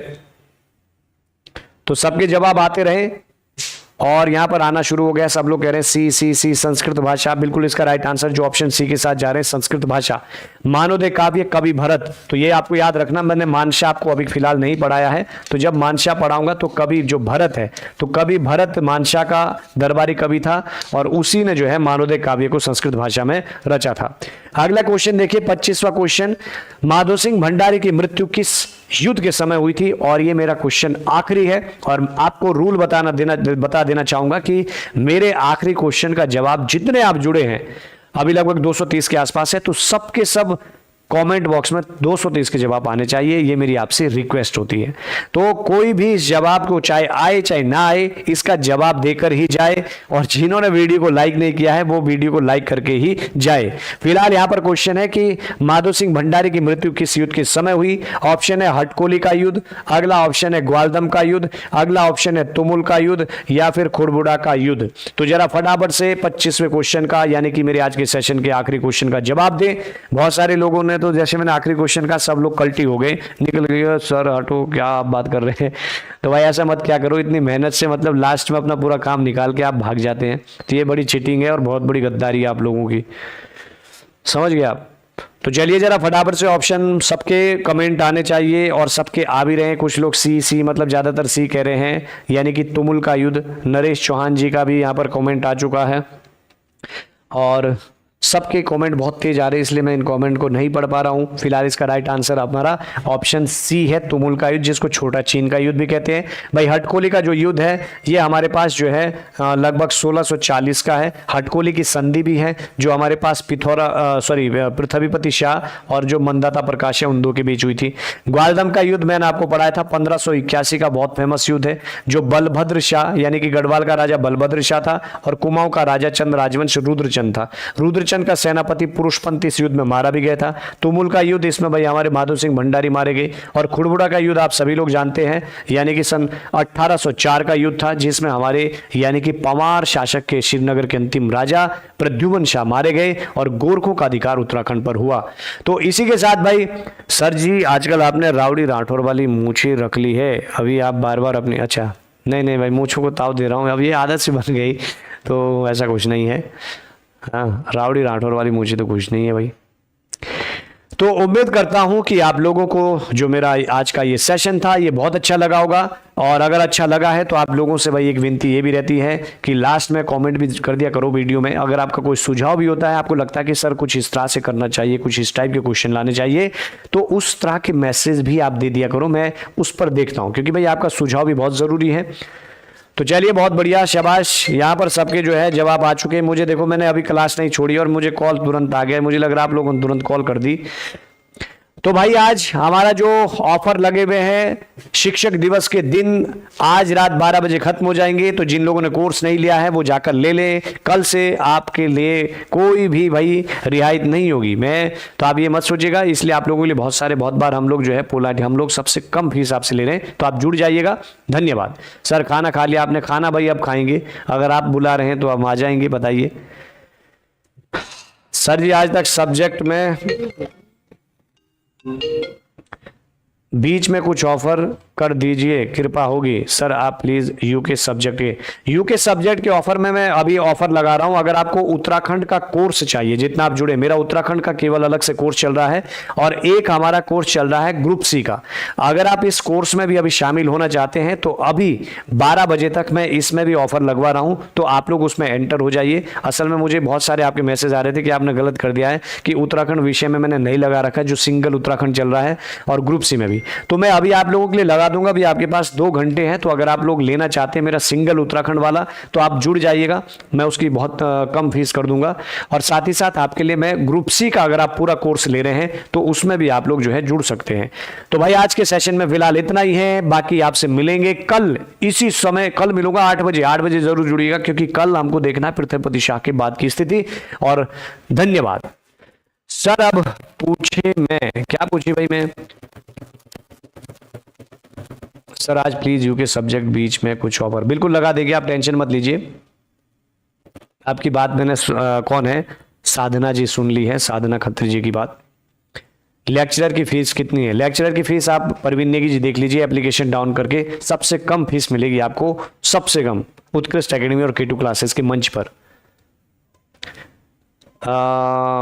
तो सबके जवाब आते रहे। और यहां पर आना शुरू हो गया, सब लोग कह रहे हैं सी सी सी संस्कृत भाषा। बिल्कुल इसका राइट आंसर जो ऑप्शन सी के साथ जा रहे हैं, संस्कृत भाषा। मानोदय काव्य कवि भरत, तो ये आपको याद रखना, मैंने मानसा आपको अभी फिलहाल नहीं पढ़ाया है, तो जब मानसा पढ़ाऊंगा तो कवि जो भरत है, तो कवि भरत मानसा का दरबारी कवि था, और उसी ने जो है मानोदय काव्य को संस्कृत भाषा में रचा था। अगला क्वेश्चन देखिए, 25वां क्वेश्चन, माधो सिंह भंडारी की मृत्यु किस युद्ध के समय हुई थी। और ये मेरा क्वेश्चन आखिरी है, और आपको रूल बता देना चाहूंगा कि मेरे आखिरी क्वेश्चन का जवाब जितने आप जुड़े हैं, अभी लगभग 230 के आसपास है, तो सबके सब कमेंट बॉक्स में 230 के जवाब आने चाहिए, ये मेरी आपसे रिक्वेस्ट होती है। तो कोई भी इस जवाब को चाहे आए चाहे ना आए, इसका जवाब देकर ही जाए, और जिन्होंने वीडियो को लाइक नहीं किया है वो वीडियो को लाइक करके ही जाए। फिलहाल यहां पर क्वेश्चन है कि माधो सिंह भंडारी की मृत्यु किस युद्ध के समय हुई। ऑप्शन है हटकोली का युद्ध, अगला ऑप्शन है ग्वालदम का युद्ध, अगला ऑप्शन है तुमुल का युद्ध, या फिर खुड़बुड़ा का युद्ध। तो जरा फटाफट से 25वें क्वेश्चन का यानी कि मेरे आज के सेशन के आखिरी क्वेश्चन का जवाब दें। बहुत सारे लोगों ने, तो जैसे मैंने आखिरी क्वेश्चन का सब लोग कल्टी हो गए, निकल गए, सर हटो क्या आप बात कर रहे हैं। तो भाई ऐसा मत क्या करो, इतनी मेहनत से मतलब लास्ट में अपना पूरा काम निकाल के आप भाग जाते हैं, तो ये बड़ी चीटिंग है और बहुत बड़ी गद्दारी है आप लोगों की, समझ गए आप। तो चलिए जरा फटाफट से ऑप्शन सबके कमेंट आने चाहिए, और सबके आ भी रहे हैं। कुछ लोग सी सी मतलब ज्यादातर सी कह रहे हैं, यानी कि तुमुल का युद्ध। नरेश चौहान जी का भी यहाँ पर कमेंट आ चुका है, और सबके कमेंट बहुत तेज आ रहे हैं, इसलिए मैं इन कमेंट को नहीं पढ़ पा रहा हूं। फिलहाल इसका राइट आंसर हमारा ऑप्शन सी है, तुमुल का युद्ध, जिसको छोटा चीन का युद्ध भी कहते हैं। भाई हटकोली का जो युद्ध है ये हमारे पास जो है लगभग 1640 का है। हटकोली की संधि भी है जो हमारे पास पृथ्वीपति शाह और जो मंदाता प्रकाश है उन दो के बीच हुई थी। ग्वालदम का युद्ध मैंने आपको पढ़ाया था 1581 का, बहुत फेमस युद्ध है, जो बलभद्र शाह यानी कि गढ़वाल का राजा बलभद्र शाह था और कुमाऊं का राजा चंद राजवंश रुद्रचंद था। रुद्रचंद का सेनापति पुरुषपंत इस युद्ध में मारा भी गया था। तुमुल का युद्ध, इसमें भाई हमारे माधव सिंह भंडारी मारे गए। और खुड़बुड़ा का युद्ध आप सभी लोग जानते हैं, यानी कि सन 1804 का युद्ध था, जिसमें हमारे यानी कि पंवार शासक के श्रीनगर के अंतिम राजा प्रद्युमन शाह मारे गए और गोरखों का अधिकार उत्तराखंड पर हुआ। तो इसी के साथ भाई सर जी आजकल आपने राउडी राठौर वाली मूछें रख ली है, अभी आप बार बार अपनी, अच्छा नहीं भाई मूछों को ताव दे रहा हूँ, अब ये आदत से बन गई, तो ऐसा कुछ नहीं है। हाँ, राउडी राठौर वाली मूछें तो कुछ नहीं है भाई। तो उम्मीद करता हूं कि आप लोगों को जो मेरा आज का ये सेशन था ये बहुत अच्छा लगा होगा, और अगर अच्छा लगा है तो आप लोगों से भाई एक विनती ये भी रहती है कि लास्ट में कमेंट भी कर दिया करो वीडियो में। अगर आपका कोई सुझाव भी होता है, आपको लगता है कि सर कुछ इस तरह से करना चाहिए, कुछ इस टाइप के क्वेश्चन लाने चाहिए, तो उस तरह के मैसेज भी आप दे दिया करो, मैं उस पर देखता हूँ, क्योंकि भाई आपका सुझाव भी बहुत ज़रूरी है। तो चलिए बहुत बढ़िया, शाबाश, यहाँ पर सबके जो है जवाब आ चुके हैं। मुझे देखो मैंने अभी क्लास नहीं छोड़ी और मुझे कॉल तुरंत आ गया, मुझे लग रहा है आप लोगों ने तुरंत कॉल कर दी। तो भाई आज हमारा जो ऑफर लगे हुए हैं शिक्षक दिवस के दिन, आज रात 12 बजे खत्म हो जाएंगे। तो जिन लोगों ने कोर्स नहीं लिया है वो जाकर ले ले, कल से आपके लिए कोई भी भाई रियायत नहीं होगी। मैं तो आप ये मत सोचिएगा, इसलिए आप लोगों के लिए बहुत बार हम लोग जो है पोलाइट, हम लोग सबसे कम फीस आपसे ले रहे हैं, तो आप जुड़ जाइएगा। धन्यवाद। सर खाना खा लिया आपने? खाना भाई अब खाएंगे, अगर आप बुला रहे हैं तो हम आ जाएंगे, बताइए। सर जी आज तक सब्जेक्ट में बीच में कुछ ऑफर कर दीजिए, कृपा होगी। सर आप प्लीज यूके सब्जेक्ट के ऑफर में मैं अभी ऑफर लगा रहा हूं। अगर आपको उत्तराखंड का कोर्स चाहिए, जितना आप जुड़े, मेरा उत्तराखंड का केवल अलग से कोर्स चल रहा है और एक हमारा कोर्स चल रहा है ग्रुप सी का। अगर आप इस कोर्स में भी अभी शामिल होना चाहते हैं तो अभी 12 बजे तक मैं इसमें भी ऑफर लगवा रहा हूं, तो आप लोग उसमें एंटर हो जाइए। असल में मुझे बहुत सारे आपके मैसेज आ रहे थे कि आपने गलत कर दिया है, कि उत्तराखंड विषय में मैंने नहीं लगा रखा है, जो सिंगल उत्तराखंड चल रहा है और ग्रुप सी में भी। तो मैं अभी आप लोगों के लिए लगा दूंगा, अभी आपके पास 2 घंटे हैं, तो अगर आप लोग लेना चाहते हैं मेरा सिंगल उत्तराखंड वाला तो आप जुड़ जाइएगा, मैं उसकी बहुत कम फीस कर दूंगा। और साथ ही साथ आपके लिए मैं ग्रुप सी का अगर आप पूरा कोर्स ले रहे हैं तो उसमें भी आप लोग जो है जुड़ सकते हैं। तो भाई आज के सेशन में फिलहाल इतना ही है, बाकी आपसे मिलेंगे कल इसी समय, कल मिलूंगा 8 बजे जरूर जुड़िएगा, क्योंकि कल हमको देखना है पृथ्वीपति शाह के बाद की स्थिति। और धन्यवाद। सर अब पूछे, मैं क्या पूछी भाई? मैं सर आज प्लीज यूके सब्जेक्ट बीच में कुछ ऑफर बिल्कुल लगा देंगे, आप टेंशन मत लीजिए। आपकी बात मैंने कौन है, साधना जी सुन ली है, साधना खत्री जी की बात। लेक्चरर की फीस कितनी है? लेक्चरर की फीस आप परवीन नेगी जी देख लीजिए, एप्लीकेशन डाउन करके सबसे कम फीस मिलेगी आपको, सबसे कम, उत्कृष्ट एकेडमी और K2 क्लासेस के मंच पर।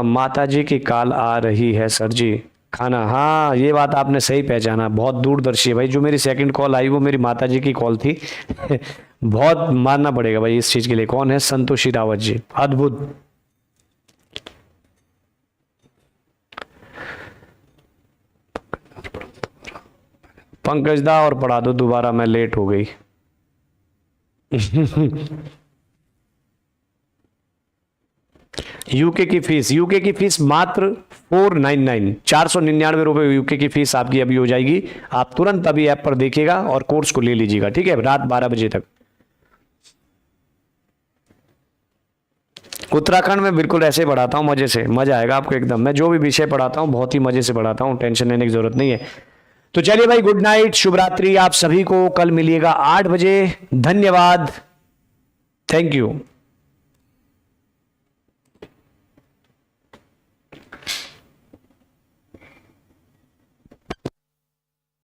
माता जी की कॉल आ रही है सर जी। खाना, हाँ ये बात आपने सही पहचाना, बहुत दूरदर्शी है भाई। जो मेरी सेकंड कॉल आई वो मेरी माताजी की कॉल थी बहुत मानना पड़ेगा भाई इस चीज के लिए। कौन है? संतोषी रावत जी, अद्भुत। पंकज दा और पढ़ा दो दोबारा, मैं लेट हो गई यूके की फीस मात्र 499 499 रुपए यूके की फीस आपकी अभी हो जाएगी। आप तुरंत अभी ऐप पर देखिएगा और कोर्स को ले लीजिएगा, ठीक है, रात 12 बजे तक। उत्तराखंड में बिल्कुल ऐसे पढ़ाता हूं, मजे से, मजा आएगा आपको एकदम। मैं जो भी विषय पढ़ाता हूं बहुत ही मजे से पढ़ाता हूं, टेंशन लेने की जरूरत नहीं है। तो चलिए भाई, गुड नाइट, शुभ रात्रि आप सभी को। कल मिलिएगा 8 बजे। धन्यवाद, थैंक यू।